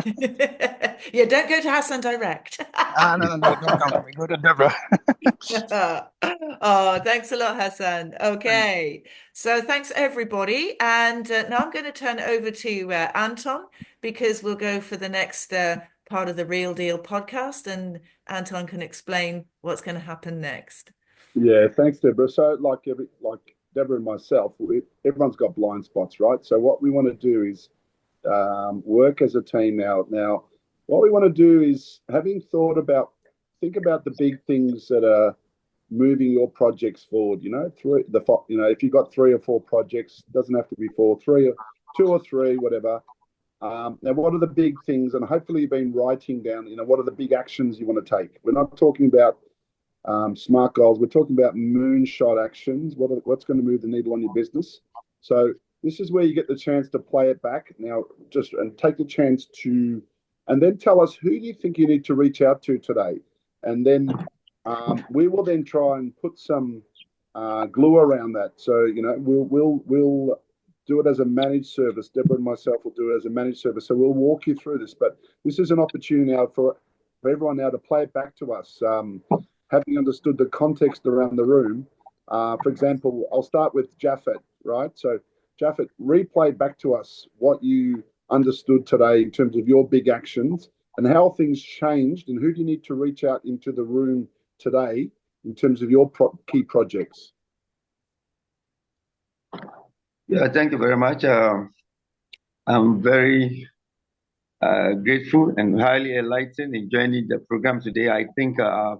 Yeah, don't go to Hassan direct. No, don't come to me. Go to Deborah. Oh, thanks a lot, Hassan. Okay, so thanks everybody. And now I'm going to turn over to Anton because we'll go for the next part of the Real Deal podcast, and Anton can explain what's going to happen next. Yeah, thanks, Deborah. So, like Deborah and myself, everyone's got blind spots, right? So, what we want to do is work as a team now. Now, what we want to do is, think about the big things that are moving your projects forward. If you've got 3 or 4 projects, doesn't have to be 4, 3 or 2 or 3, whatever. Now, what are the big things? And hopefully, you've been writing down. What are the big actions you want to take? We're not talking about smart goals. We're talking about moonshot actions. What's going to move the needle on your business? So this is where you get the chance to play it back now, and take the chance to, and then tell us who do you think you need to reach out to today, and then we will then try and put some glue around that. So we'll do it as a managed service. Deborah and myself will do it as a managed service. So we'll walk you through this, but this is an opportunity now for everyone now to play it back to us. Having understood the context around the room, for example, I'll start with Japheth, right? So, Japheth, replay back to us what you understood today in terms of your big actions and how things changed, and who do you need to reach out into the room today in terms of your key projects? Yeah, thank you very much. I'm very grateful and highly enlightened in joining the program today. I think I've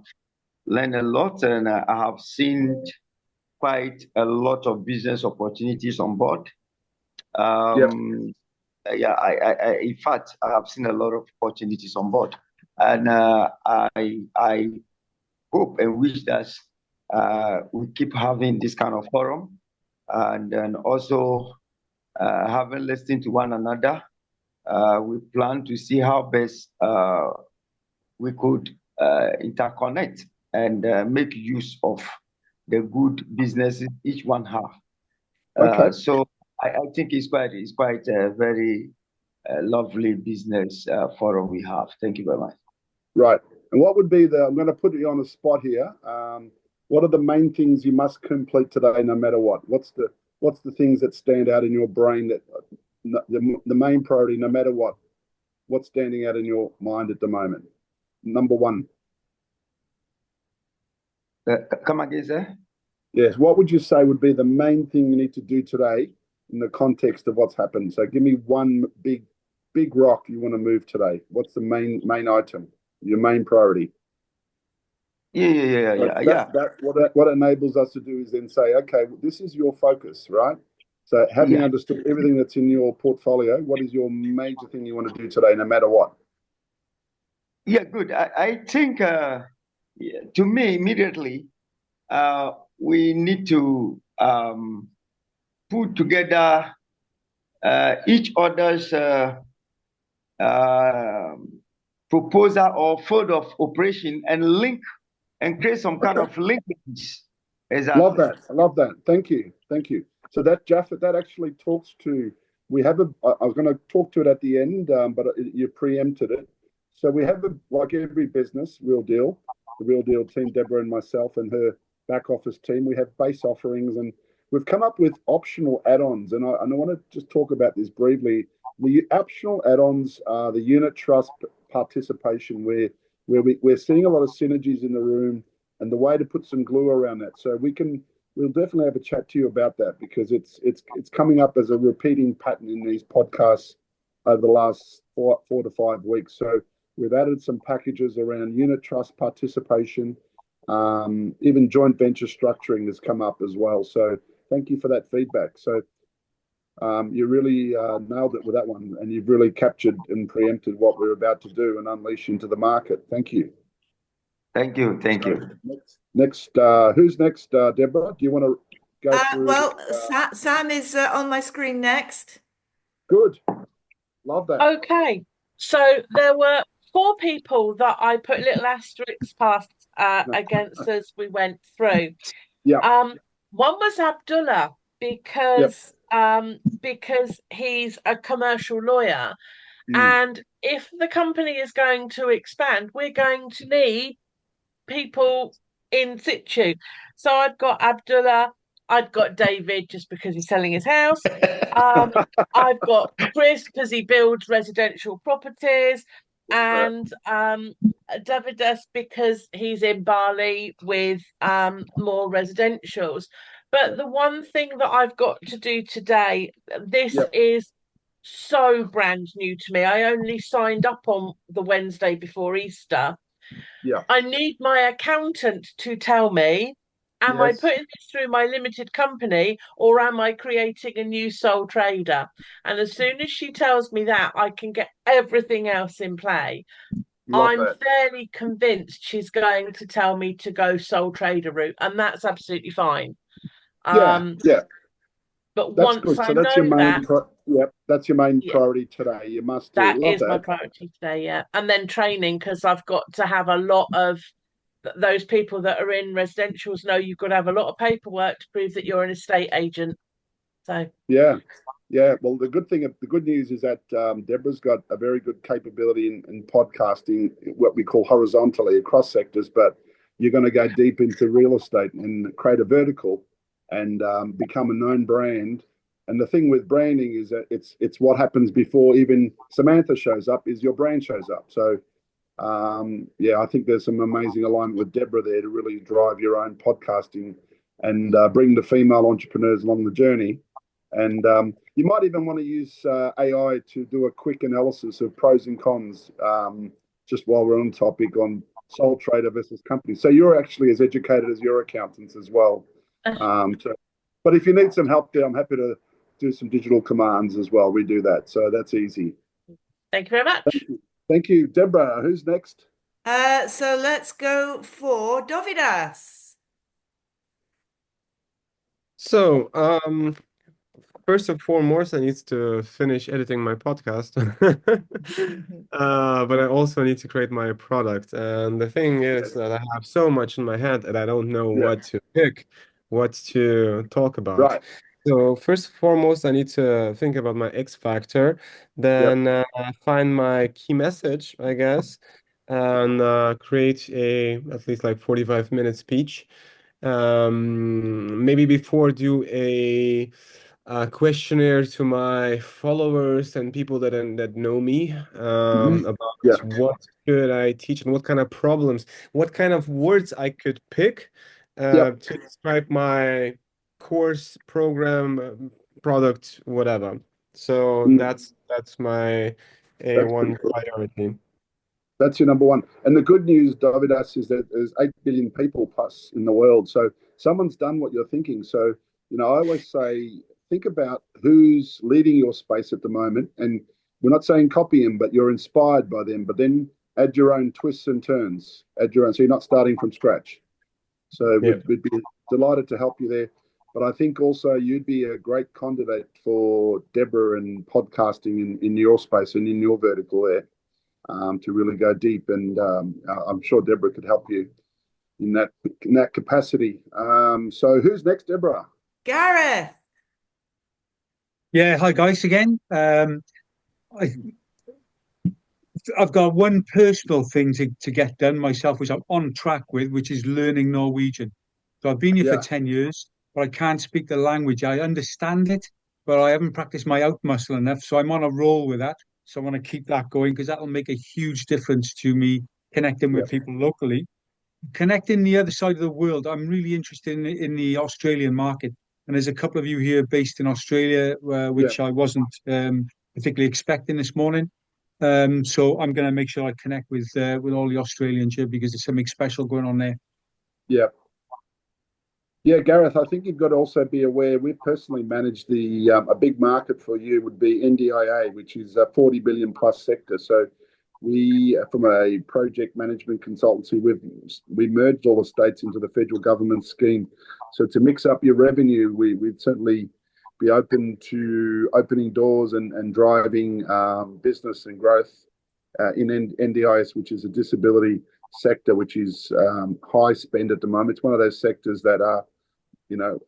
learned a lot, and I have seen quite a lot of business opportunities on board. Yeah, in fact, I have seen a lot of opportunities on board, and I hope and wish that we keep having this kind of forum, and then also having listened to one another. We plan to see how best we could interconnect and make use of the good businesses each one have. Okay. So I think it's quite a very lovely business forum we have. Thank you very much. Right. And what would be I'm going to put you on the spot here. What are the main things you must complete today, no matter what? What's the things that stand out in your brain, that the main priority, no matter what? What's standing out in your mind at the moment? Number 1. Come again, sir? Yes. What would you say would be the main thing you need to do today in the context of what's happened? So give me one big rock you want to move today. What's the main item, your main priority? Yeah. What enables us to do is then say, okay, this is your focus, right? So having understood everything that's in your portfolio, what is your major thing you want to do today, no matter what? Yeah, good. I think Yeah, to me, immediately, we need to put together each other's proposal or field of operation and link and create some kind of linkages. Exactly. Love that. I love that. Thank you. Thank you. So that, Jaffet, that actually talks to, we have I was going to talk to it at the end, but you preempted it. So we have, like every business, Real Deal, the Real Deal team, Deborah and myself and her back office team, we have base offerings, and we've come up with optional add-ons. And I want to just talk about this briefly. The optional add-ons are the unit trust participation, where we're seeing a lot of synergies in the room, and the way to put some glue around that. So we'll definitely have a chat to you about that, because it's coming up as a repeating pattern in these podcasts over the last 4 to 5 weeks. So we've added some packages around unit trust participation, even joint venture structuring has come up as well. So thank you for that feedback. So you really nailed it with that one, and you've really captured and preempted what we're about to do and unleash into the market. Thank you. Thank you. Thank you. Next, who's next, Deborah? Do you want to go through? Well, Sam is on my screen next. Good. Love that. Okay. So there were 4 people that I put little asterisks past against as we went through. Yeah. One was Abdullah because he's a commercial lawyer. And if the company is going to expand, we're going to need people in situ. So I've got Abdullah, I've got David just because he's selling his house. I've got Chris because he builds residential properties, and Davidas because he's in Bali with more residentials. But the one thing that I've got to do today, this is so brand new to me. I only signed up on the Wednesday before Easter. Yeah. I need my accountant to tell me, am I putting this through my limited company or am I creating a new sole trader? And as soon as she tells me that, I can get everything else in play. I'm fairly convinced she's going to tell me to go sole trader route, and that's absolutely fine. But that's once good. I So that's know your main that, that's your main priority today. You must do. that Love is that. my priority today, yeah. And then training, because I've got to have a lot of those people that are in residentials know you've got to have a lot of paperwork to prove that you're an estate agent. So yeah. Well, the good news is that Deborah's got a very good capability in podcasting, what we call horizontally across sectors, but you're going to go deep into real estate and create a vertical and become a known brand. And the thing with branding is that it's what happens before even Samantha shows up is your brand shows up. So I think there's some amazing alignment with Deborah there to really drive your own podcasting and bring the female entrepreneurs along the journey. And you might even want to use AI to do a quick analysis of pros and cons, just while we're on topic on sole trader versus company. So you're actually as educated as your accountants as well. But if you need some help there, I'm happy to do some digital commands as well. We do that. So that's easy. Thank you very much. Thank you. Deborah, who's next? So let's go for Dovidas. So, first and foremost, I need to finish editing my podcast. But I also need to create my product. And the thing is that I have so much in my head that I don't know what to pick, what to talk about. Right. So first and foremost, I need to think about my X factor, then find my key message, I guess, and create at least like 45-minute speech. Maybe before do a questionnaire to my followers and people that know me about what should I teach and what kind of problems, what kind of words I could pick to describe my course, program, product, whatever. So that's my one priority. That's your number one. And the good news, Davidas, is that there's 8 billion people plus in the world. So someone's done what you're thinking. So, I always say, think about who's leading your space at the moment. And we're not saying copy them, but you're inspired by them. But then add your own twists and turns, add your own, so you're not starting from scratch. So we'd be delighted to help you there. But I think also you'd be a great candidate for Deborah and podcasting in your space and in your vertical there, to really go deep. And I'm sure Deborah could help you in that capacity. So who's next, Deborah? Gareth. Yeah, hi guys again. I've got one personal thing to get done myself, which I'm on track with, which is learning Norwegian. So I've been here for 10 years, but I can't speak the language. I understand it, but I haven't practiced my out muscle enough. So I'm on a roll with that. So I want to keep that going because that'll make a huge difference to me connecting with people locally. Connecting the other side of the world, I'm really interested in the Australian market. And there's a couple of you here based in Australia, which I wasn't particularly expecting this morning. So I'm going to make sure I connect with all the Australians here because there's something special going on there. Yeah, Gareth, I think you've got to also be aware, we personally manage a big market for you would be NDIA, which is a 40 billion plus sector. So we, from a project management consultancy, we merged all the states into the federal government scheme. So to mix up your revenue, we'd certainly be open to opening doors and driving business and growth in NDIS, which is a disability sector, which is high spend at the moment. It's one of those sectors that are,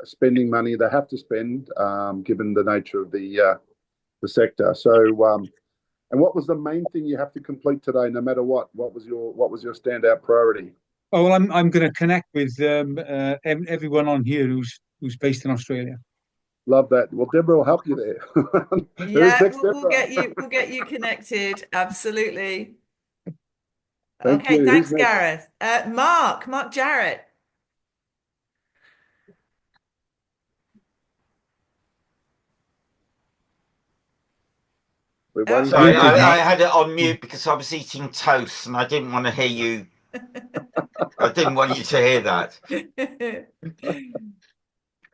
spending money they have to spend, given the nature of the sector. So, and what was the main thing you have to complete today, no matter what? What was your standout priority? Oh, well, I'm going to connect with everyone on here who's based in Australia. Love that. Well, Deborah will help you there. Yeah, we'll get you connected. Absolutely. Okay, thanks, Gareth. Mark Jarrett. Sorry, I had it on mute because I was eating toast and I didn't want to hear you. I didn't want you to hear that.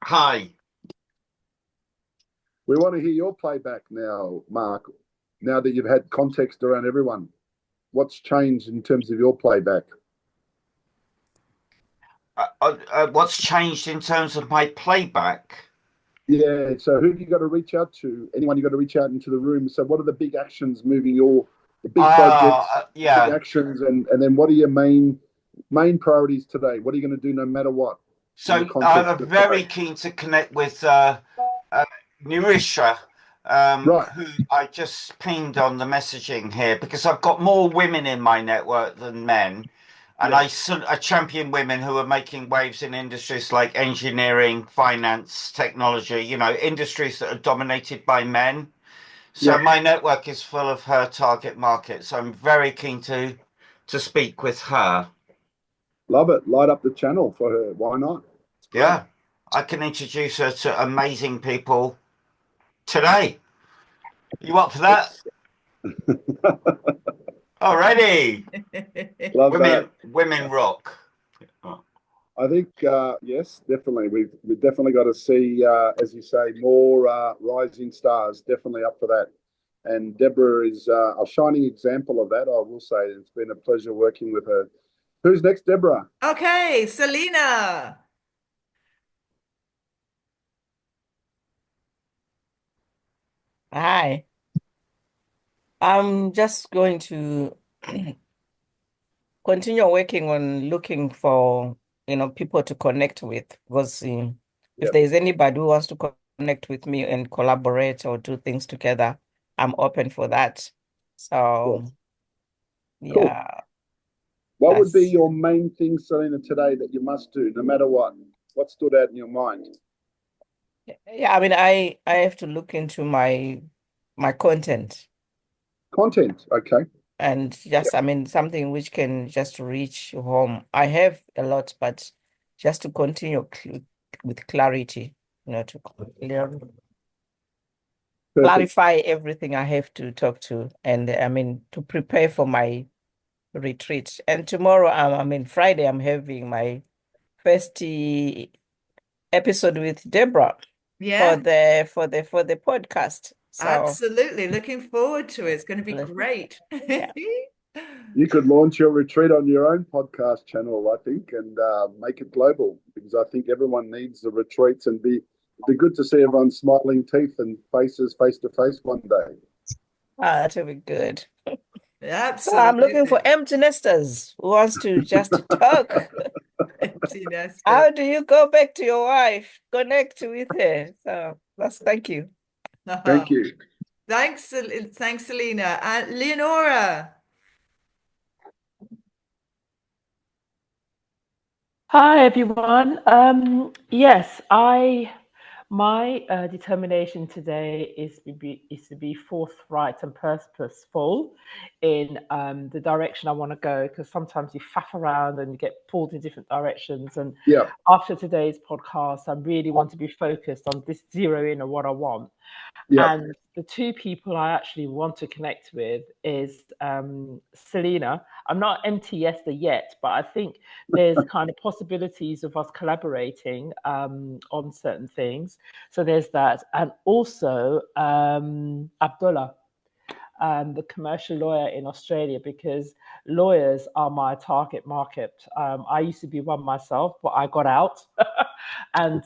Hi. We want to hear your playback now, Mark. Now that you've had context around everyone, what's changed in terms of your playback? What's changed in terms of my playback? Yeah, so who have you got to reach out to? Anyone you got to reach out into the room? So what are the big actions moving the big projects, big actions, and then what are your main priorities today? What are you going to do no matter what? So I'm very keen to connect with Nirisha, who I just pinged on the messaging here because I've got more women in my network than men. And I champion women who are making waves in industries like engineering, finance, technology, industries that are dominated by men. So my network is full of her target market. So I'm very keen to speak with her. Love it. Light up the channel for her. Why not? Yeah. I can introduce her to amazing people today. You up for that? Alrighty. Love women rock. I think yes, definitely. We've definitely got to see, as you say, more rising stars. Definitely up for that. And Deborah is a shining example of that. I will say it's been a pleasure working with her. Who's next, Deborah? Okay, Selena. Hi. I'm just going to continue working on looking for, people to connect with because if there's anybody who wants to connect with me and collaborate or do things together, I'm open for that. So, yeah. Cool. What would be your main thing, Selena, today that you must do, no matter what? What stood out in your mind? Yeah, I mean, I have to look into my content. Content, okay. And just, I mean, something which can just reach home. I have a lot, but just to continue with clarity, to clarify everything I have to talk to, and I mean, to prepare for my retreat. And tomorrow, Friday, I'm having my first episode with Deborah for the podcast. So absolutely looking forward to it. It's going to be great. You could launch your retreat on your own podcast channel, I think, and make it global, because I think everyone needs the retreats, and it'd be good to see everyone's smiling teeth and faces face to face one day. Ah, that will be good. So Absolutely. I'm looking for empty nesters who wants to just talk. Empty nesters. How do you go back to your wife? Connect with her. So thank you. Thank you. Thanks, Selena. Leonora. Hi everyone. Yes, my determination today is to be forthright and purposeful in the direction I want to go, because sometimes you faff around and you get pulled in different directions. And after today's podcast, I really want to be focused on this zero in on what I want. And the two people I actually want to connect with is Selena. I'm not MTS yet, but I think there's kind of possibilities of us collaborating on certain things. So there's that. And also Abdullah, the commercial lawyer in Australia, because lawyers are my target market. I used to be one myself, but I got out. And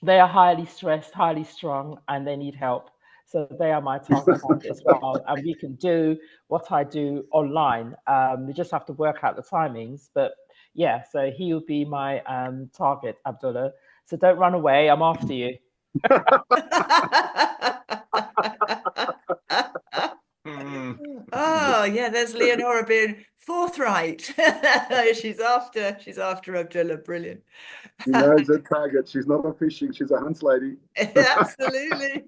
they are highly stressed, highly strung, and they need help. So they are my target market as well. And we can do what I do online. We just have to work out the timings. But yeah, so he will be my target, Abdullah. So don't run away. I'm after you. Oh yeah, there's Leonora being forthright. She's after Abdullah. Brilliant. She knows her target. She's not a fishing, she's a hunts lady. Absolutely.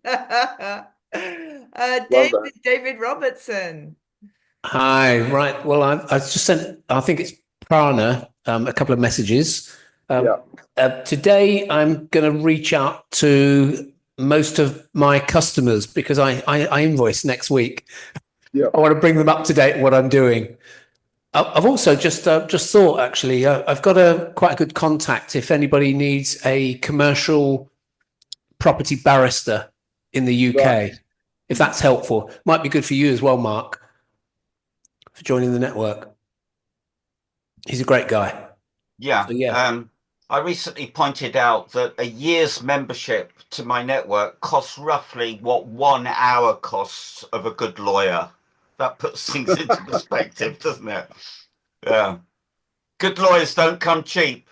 David Robertson. Hi, right. Well, I just sent, I think it's Prana, a couple of messages. Today, I'm going to reach out to most of my customers because I invoice next week. I want to bring them up to date on what I'm doing. I've also just thought, actually, I've got quite a good contact if anybody needs a commercial property barrister in the UK, if that's helpful. Might be good for you as well, Mark, for joining the network. He's a great guy. Yeah. So, I recently pointed out that a year's membership to my network costs roughly what 1 hour costs of a good lawyer. That puts things into perspective, doesn't it? Yeah. Good lawyers don't come cheap.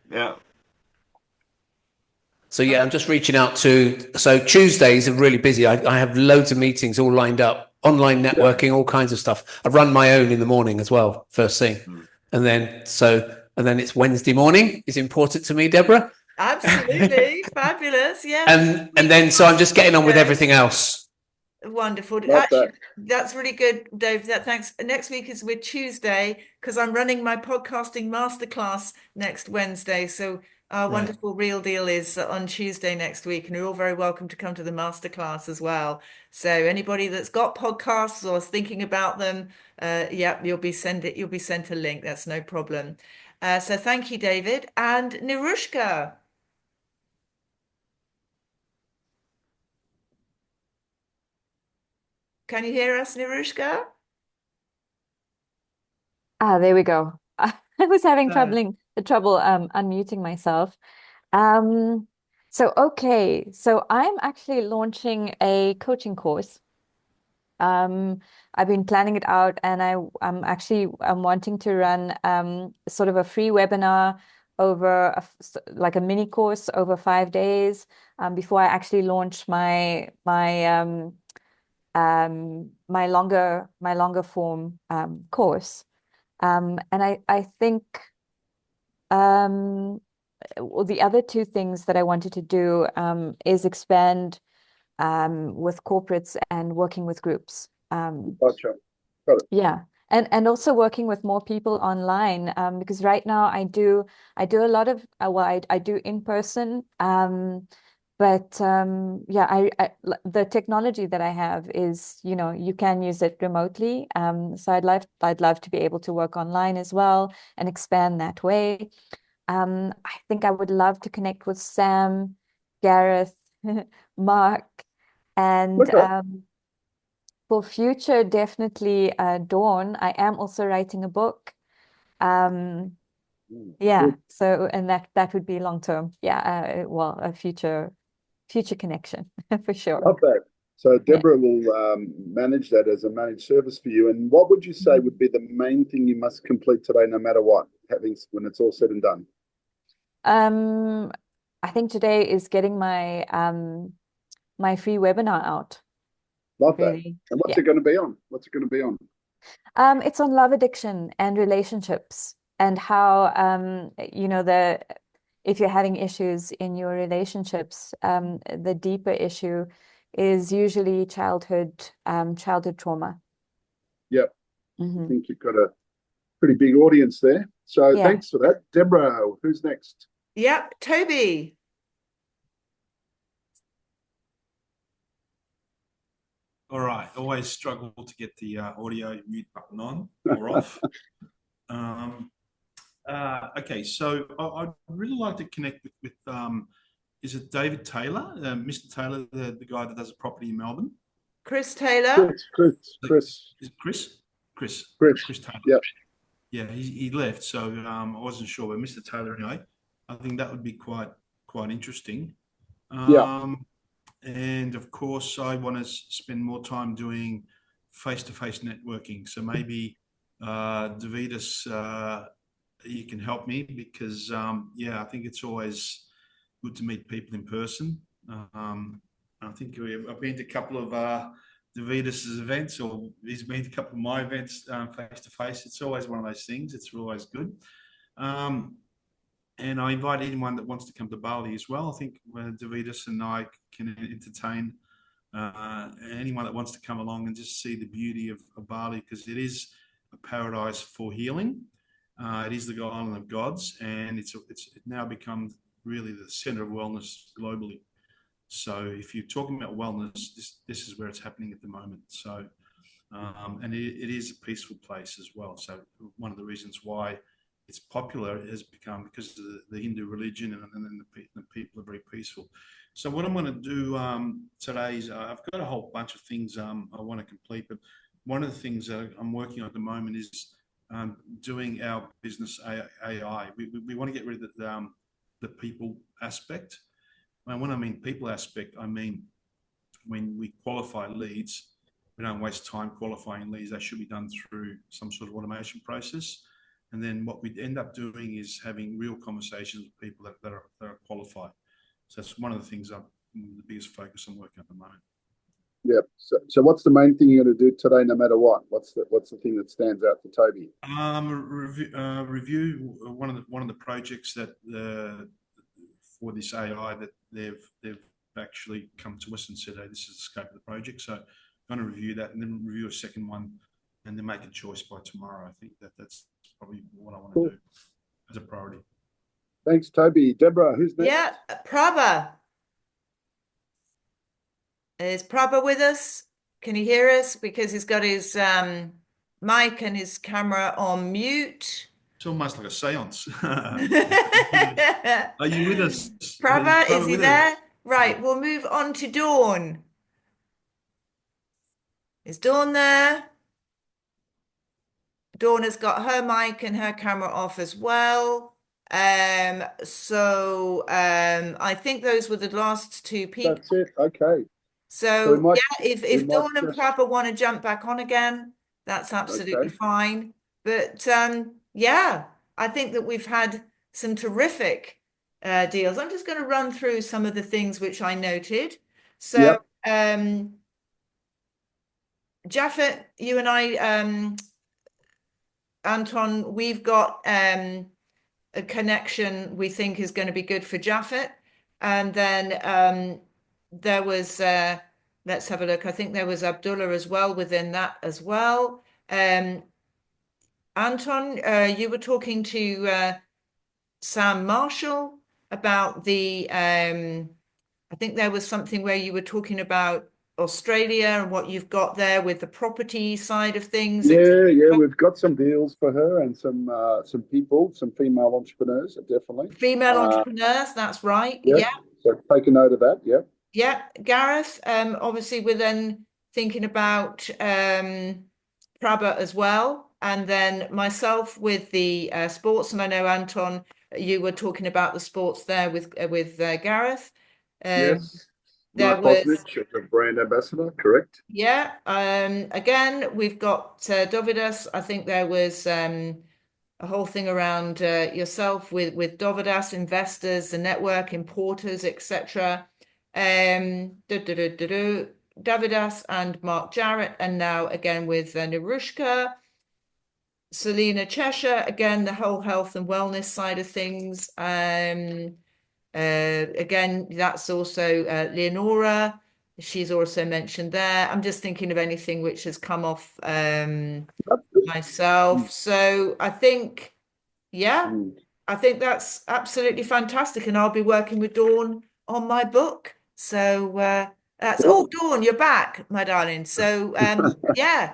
Yeah. So yeah, I'm just reaching out so Tuesdays are really busy. I have loads of meetings all lined up, online networking, all kinds of stuff. I run my own in the morning as well, first thing. And then it's Wednesday morning is important to me, Deborah. Absolutely. Fabulous. Yeah. And then so I'm just getting on with everything else. Wonderful. Actually, that's really good, Dave. Thanks. Next week is with Tuesday because I'm running my podcasting masterclass next Wednesday. So our wonderful Real Deal is on Tuesday next week, and you're all very welcome to come to the masterclass as well. So anybody that's got podcasts or is thinking about them, you'll be sent a link. That's no problem. So thank you, David. And Nirushka. Can you hear us, Nirushka? There we go. I was having trouble unmuting myself. So I'm actually launching a coaching course. I've been planning it out, and I'm wanting to run sort of a free webinar over like a mini course over 5 days before I actually launch my longer form course. And I think the other two things that I wanted to do is expand with corporates and working with groups. Gotcha. Got it. Yeah. And also working with more people online because right now I do a lot of I do in person. But the technology that I have is, you can use it remotely. So I'd love to be able to work online as well and expand that way. I think I would love to connect with Sam, Gareth, Mark, and For future, definitely Dawn. I am also writing a book. Yeah, Good. so and that would be long term. Yeah, well, a future connection for sure. Love that. So Deborah will manage that as a managed service for you. And what would you say would be the main thing you must complete today, no matter what, when it's all said and done? I think today is getting my my free webinar out. Love that. Really. And what's Yeah. it going to be on? What's it going to be on? It's on love addiction and relationships and how you know, if you're having issues in your relationships, the deeper issue is usually childhood trauma. Yep. I Mhm. think you've got a pretty big audience there. So Yeah. thanks for that. Deborah, who's next? Yep, Toby. All right. Always struggle to get the audio mute button on or off. Okay, so I'd really like to connect with is it David Taylor, Mr. Taylor, the guy that does a property in Melbourne? Chris Taylor. Chris. Is it Chris? Chris Taylor. Yep. Yeah, he left, so I wasn't sure. But Mr. Taylor, anyway, I think that would be quite interesting. Yeah. And of course, I want to spend more time doing face-to-face networking. So maybe Davidus, you can help me because yeah, I think it's always good to meet people in person. I think I've been to a couple of Davidus's events, or he's been to a couple of my events face-to-face. It's always one of those things. It's always good. And I invite anyone that wants to come to Bali as well. I think Davidus and I can entertain anyone that wants to come along and just see the beauty of Bali, because it is a paradise for healing. It is the island of gods, and it's now become really the center of wellness globally. So if you're talking about wellness, this is where it's happening at the moment. So, and it is a peaceful place as well. So one of the reasons why it's popular has become because of the Hindu religion, and the people are very peaceful. So what I'm going to do today is I've got a whole bunch of things I want to complete, but one of the things that I'm working on at the moment is doing our business AI. We want to get rid of the people aspect. And when I mean people aspect, I mean when we qualify leads, we don't waste time qualifying leads. They should be done through some sort of automation process. And then what we end up doing is having real conversations with people that are qualified. So that's one of the things the biggest focus I'm working on at the moment. Yep. So what's the main thing you're going to do today, no matter what? What's the thing that stands out for Toby? Review one of the projects that for this AI that they've actually come to us and said, hey, this is the scope of the project. So I'm going to review that and then review a second one and then make a choice by tomorrow. I think that's probably what I want to do as a priority. Thanks, Toby. Deborah, who's next? Yeah, Prabha. Is Prabha with us? Can you hear us? Because he's got his mic and his camera on mute. It's almost like a seance. Are you with us? Prabha, is he there? Right, we'll move on to Dawn. Is Dawn there? Dawn has got her mic and her camera off as well. So I think those were the last two people. That's it. Okay. So we might- yeah, if we Dawn might and just- Prabha want to jump back on again, that's absolutely Okay. fine. But yeah, I think that we've had some terrific deals. I'm just going to run through some of the things which I noted. So Japheth, you and I, Anton, we've got a connection we think is going to be good for Japheth. And then there was, let's have a look. I think there was Abdullah as well within that as well. Anton, you were talking to Sam Marshall about the, I think there was something where you were talking about Australia and what you've got there with the property side of things. Yeah, we've got some deals for her and some people, some female entrepreneurs, definitely. Female entrepreneurs, that's right. Yeah. Yeah. So take a note of that. Yeah. Yeah, Gareth, obviously within thinking about Prabha as well. And then myself with the sports. And I know, Anton, you were talking about the sports there with Gareth. Yes. There Mark was, Bosnich, the brand ambassador, correct? yeah. Again, we've got Dovidas. I think there was a whole thing around yourself with Dovidas, investors, the network, importers, etc. Davidas and Mark Jarrett, and now again with Narushka. Selena Cheshire, again, the whole health and wellness side of things. Again, that's also Leonora. She's also mentioned there. I'm just thinking of anything which has come off myself. So I think, yeah, I think that's absolutely fantastic. And I'll be working with Dawn on my book. So that's, oh, Dawn, you're back, my darling. So yeah.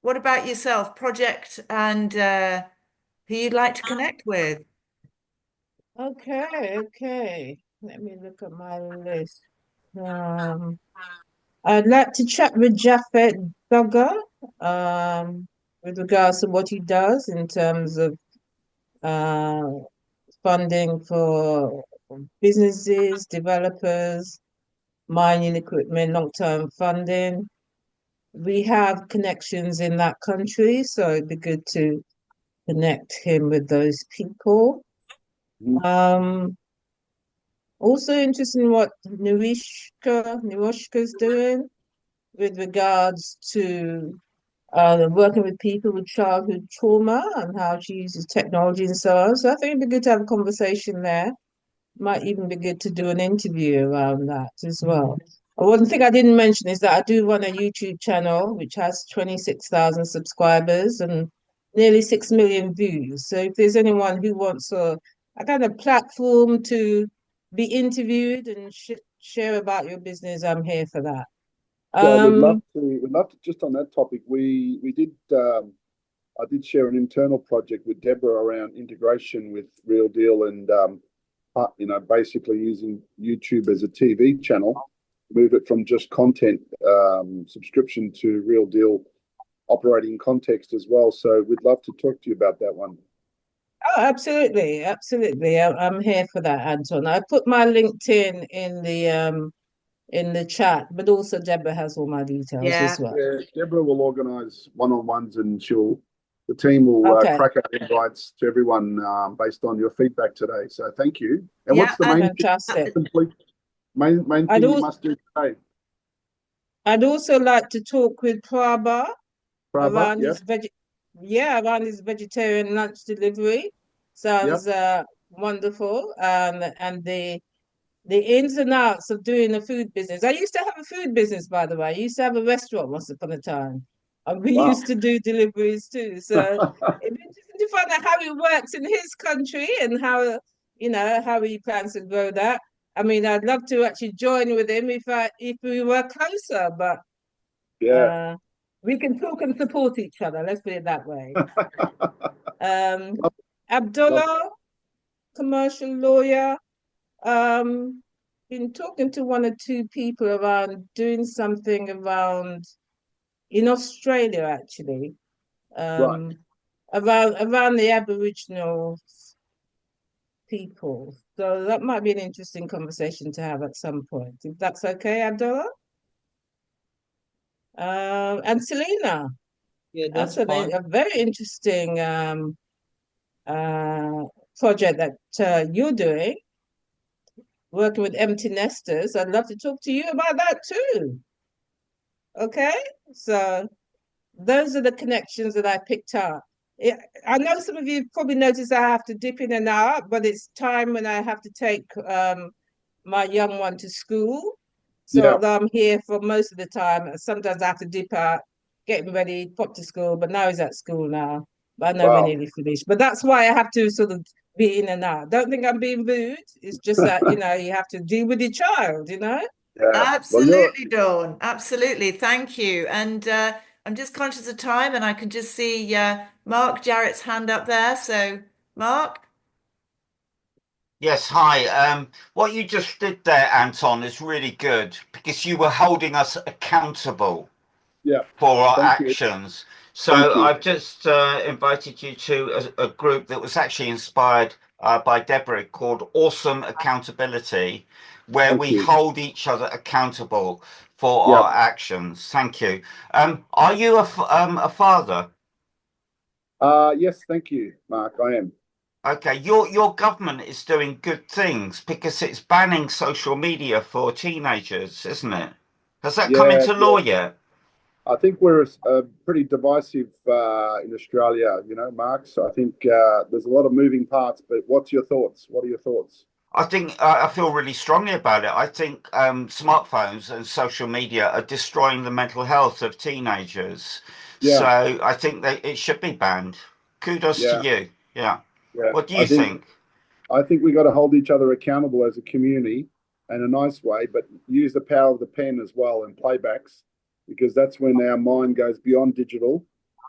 What about yourself, project, and who you'd like to connect with? Okay. Let me look at my list. I'd like to chat with Japhet Duggar with regards to what he does in terms of funding for businesses, developers, mining equipment, long-term funding. We have connections in that country, so it'd be good to connect him with those people. Also interested in what Niroshka's doing with regards to working with people with childhood trauma and how she uses technology and so on. So I think it'd be good to have a conversation there. Might even be good to do an interview around that as well. One thing I didn't mention is that I do run a YouTube channel which has 26,000 subscribers and nearly 6 million views. So if there's anyone who wants a kind of platform to be interviewed and share about your business, I'm here for that. Well, we'd love to just on that topic. We did I did share an internal project with Deborah around integration with Real Deal and basically using YouTube as a TV channel, move it from just content subscription to Real Deal operating context as well. So we'd love to talk to you about that one. Oh, absolutely, absolutely. I'm here for that, Anton. I put my LinkedIn in the chat, but also Deborah has all my details as well. Yeah, Deborah will organise one-on-ones and the team will crack out invites to everyone based on your feedback today. So thank you. And what's the main thing you must do today? I'd also like to talk with Prabha around his vegetarian lunch delivery. Sounds wonderful. And the ins and outs of doing a food business. I used to have a food business, by the way. I used to have a restaurant once upon a time. And we used to do deliveries too. So it'd be interesting to find out how it works in his country and how he plans to grow that. I mean, I'd love to actually join with him if we were closer, but we can talk and support each other. Let's put it that way. Abdullah, commercial lawyer. Been talking to one or two people around doing something around in Australia actually, around the Aboriginal people. So that might be an interesting conversation to have at some point, if that's okay, Abdullah. And Selena. Yeah, that's a very interesting project that you're doing, working with empty nesters. I'd love to talk to you about that too. Okay, so those are the connections that I picked up. I know some of you probably noticed I have to dip in and out, but it's time when I have to take my young one to school. So I'm here for most of the time. Sometimes I have to dip out, get him ready, pop to school, but now he's at school now. But I know we're nearly finished. But that's why I have to sort of be in and out. Don't think I'm being rude. It's just that, you have to deal with your child, Yeah. Absolutely, Dawn. Absolutely. Thank you. And I'm just conscious of time, and I can just see Mark Jarrett's hand up there. So, Mark? Yes, hi. What you just did there, Anton, is really good because you were holding us accountable Yeah. for our Thank you. actions. Thank So you. I've just invited you to a group that was actually inspired by Deborah called Awesome Accountability, where Thank we you. hold each other accountable for Yeah. our actions. Thank you. Are you a father? Yes, thank you, Mark. I am. Okay, your government is doing good things because it's banning social media for teenagers, isn't it? Has that come Yeah, into yeah. law yet? I think we're pretty divisive in Australia, you know, Mark. So I think there's a lot of moving parts. But what's your thoughts? What are your thoughts? I think I feel really strongly about it. I think smartphones and social media are destroying the mental health of teenagers. Yeah, So I think that it should be banned. Kudos to yeah, you. Yeah. yeah. What do you think? I think we got to hold each other accountable as a community in a nice way, but use the power of the pen as well and playbacks, because that's when our mind goes beyond digital,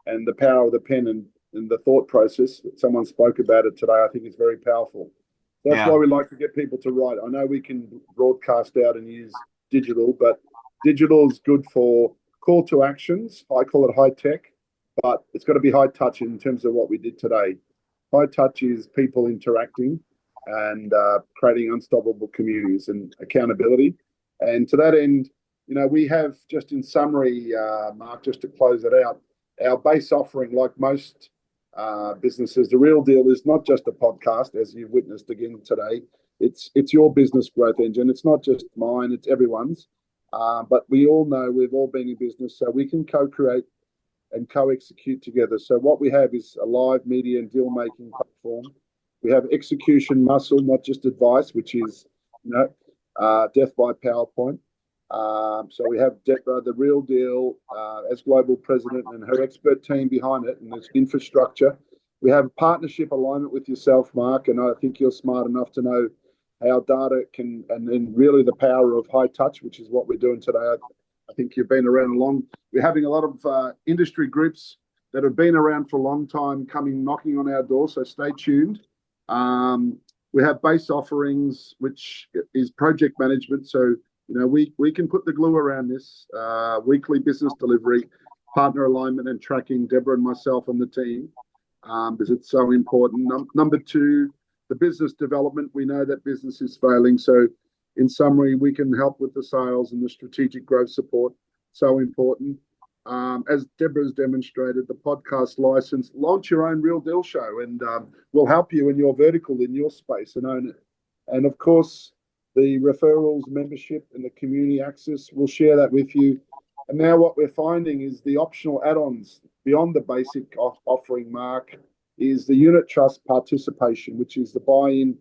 and the power of the pen and the thought process. Someone spoke about it today. I think is very powerful. That's why Yeah. we like to get people to write. I know we can broadcast out and use digital, but digital is good for call to actions. I call it high tech, but it's got to be high touch in terms of what we did today. High touch is people interacting and creating unstoppable communities and accountability. And to that end, you know, we have just in summary, Mark, just to close it out, our base offering, like most businesses, the real deal is not just a podcast, as you've witnessed again today. It's your business growth engine. It's not just mine; it's everyone's. But we all know we've all been in business, so we can co-create and co-execute together. So what we have is a live media and deal-making platform. We have execution muscle, not just advice, which is, you know, death by PowerPoint. So we have Deborah, the real deal, as global president, and her expert team behind it, and there's infrastructure. We have partnership alignment with yourself, Mark, and I think you're smart enough to know how data can, and then really the power of high touch, which is what we're doing today. I think you've been around a long. We're having a lot of industry groups that have been around for a long time coming knocking on our door. So stay tuned. We have base offerings, which is project management. So you know we can put the glue around this weekly business delivery, partner alignment, and tracking. Deborah and myself and the team, because it's so important. Number two, the business development. We know that business is failing, so in summary, we can help with the sales and the strategic growth support. So important. As Deborah's demonstrated, the podcast license, launch your own real deal show, and we'll help you in your vertical, in your space, and own it. And of course, the referrals, membership, and the community access, we'll share that with you. And now what we're finding is the optional add-ons beyond the basic offering, Mark, is the unit trust participation, which is the buy-in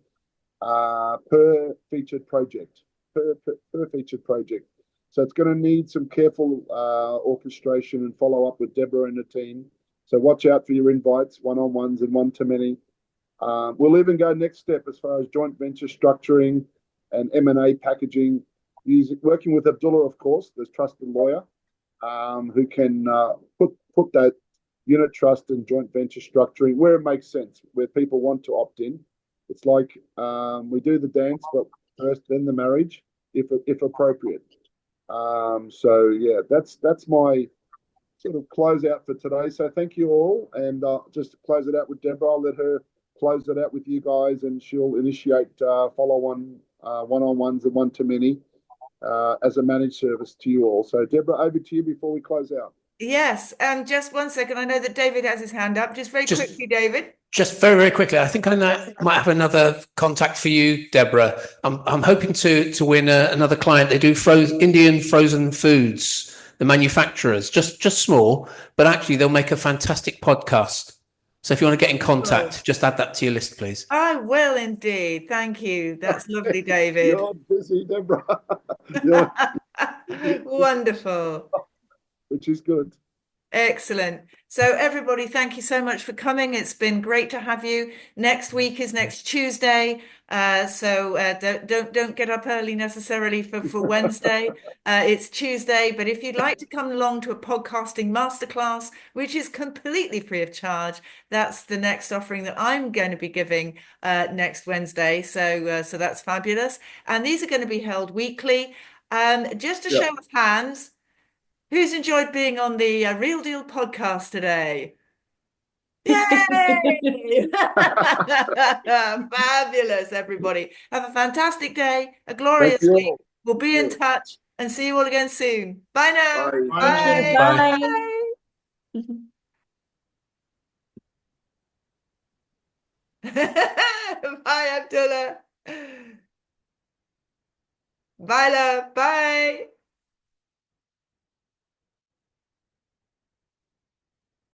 per featured project, per featured project. So it's going to need some careful orchestration and follow up with Deborah and the team. So watch out for your invites, one-on-ones and one-to-many. We'll even go next step as far as joint venture structuring and M&A packaging, working with Abdullah, of course, the trusted lawyer, who can put that unit trust and joint venture structuring where it makes sense, where people want to opt in. It's like we do the dance, but first then the marriage, if appropriate. So yeah, that's my sort of close out for today. So thank you all, and just to close it out with Deborah, I'll let her close it out with you guys, and she'll initiate follow-on one-on-ones and one-to-many as a managed service to you all. So Deborah, over to you before we close out. Yes, and just one second. I know that David has his hand up. Just very quickly, David. Just very, very quickly, I think I might have another contact for you, Deborah. I'm hoping to win another client. They do Indian frozen foods, the manufacturers, just small, but actually they'll make a fantastic podcast. So if you want to get in contact, just add that to your list, please. I will indeed. Thank you. That's lovely, David. You're busy, Deborah. Wonderful. Which is good. Excellent. So everybody, thank you so much for coming. It's been great to have you. Next week is next Tuesday. Don't get up early necessarily for Wednesday. It's Tuesday, but if you'd like to come along to a podcasting masterclass, which is completely free of charge, that's the next offering that I'm going to be giving next Wednesday. So that's fabulous. And these are going to be held weekly. Just a show of hands. Who's enjoyed being on the Real Deal podcast today? Yay! Fabulous, everybody. Have a fantastic day, a glorious week. We'll be in touch and see you all again soon. Bye now. Thank you. Bye. Bye, Abdullah. Bye, love. Bye.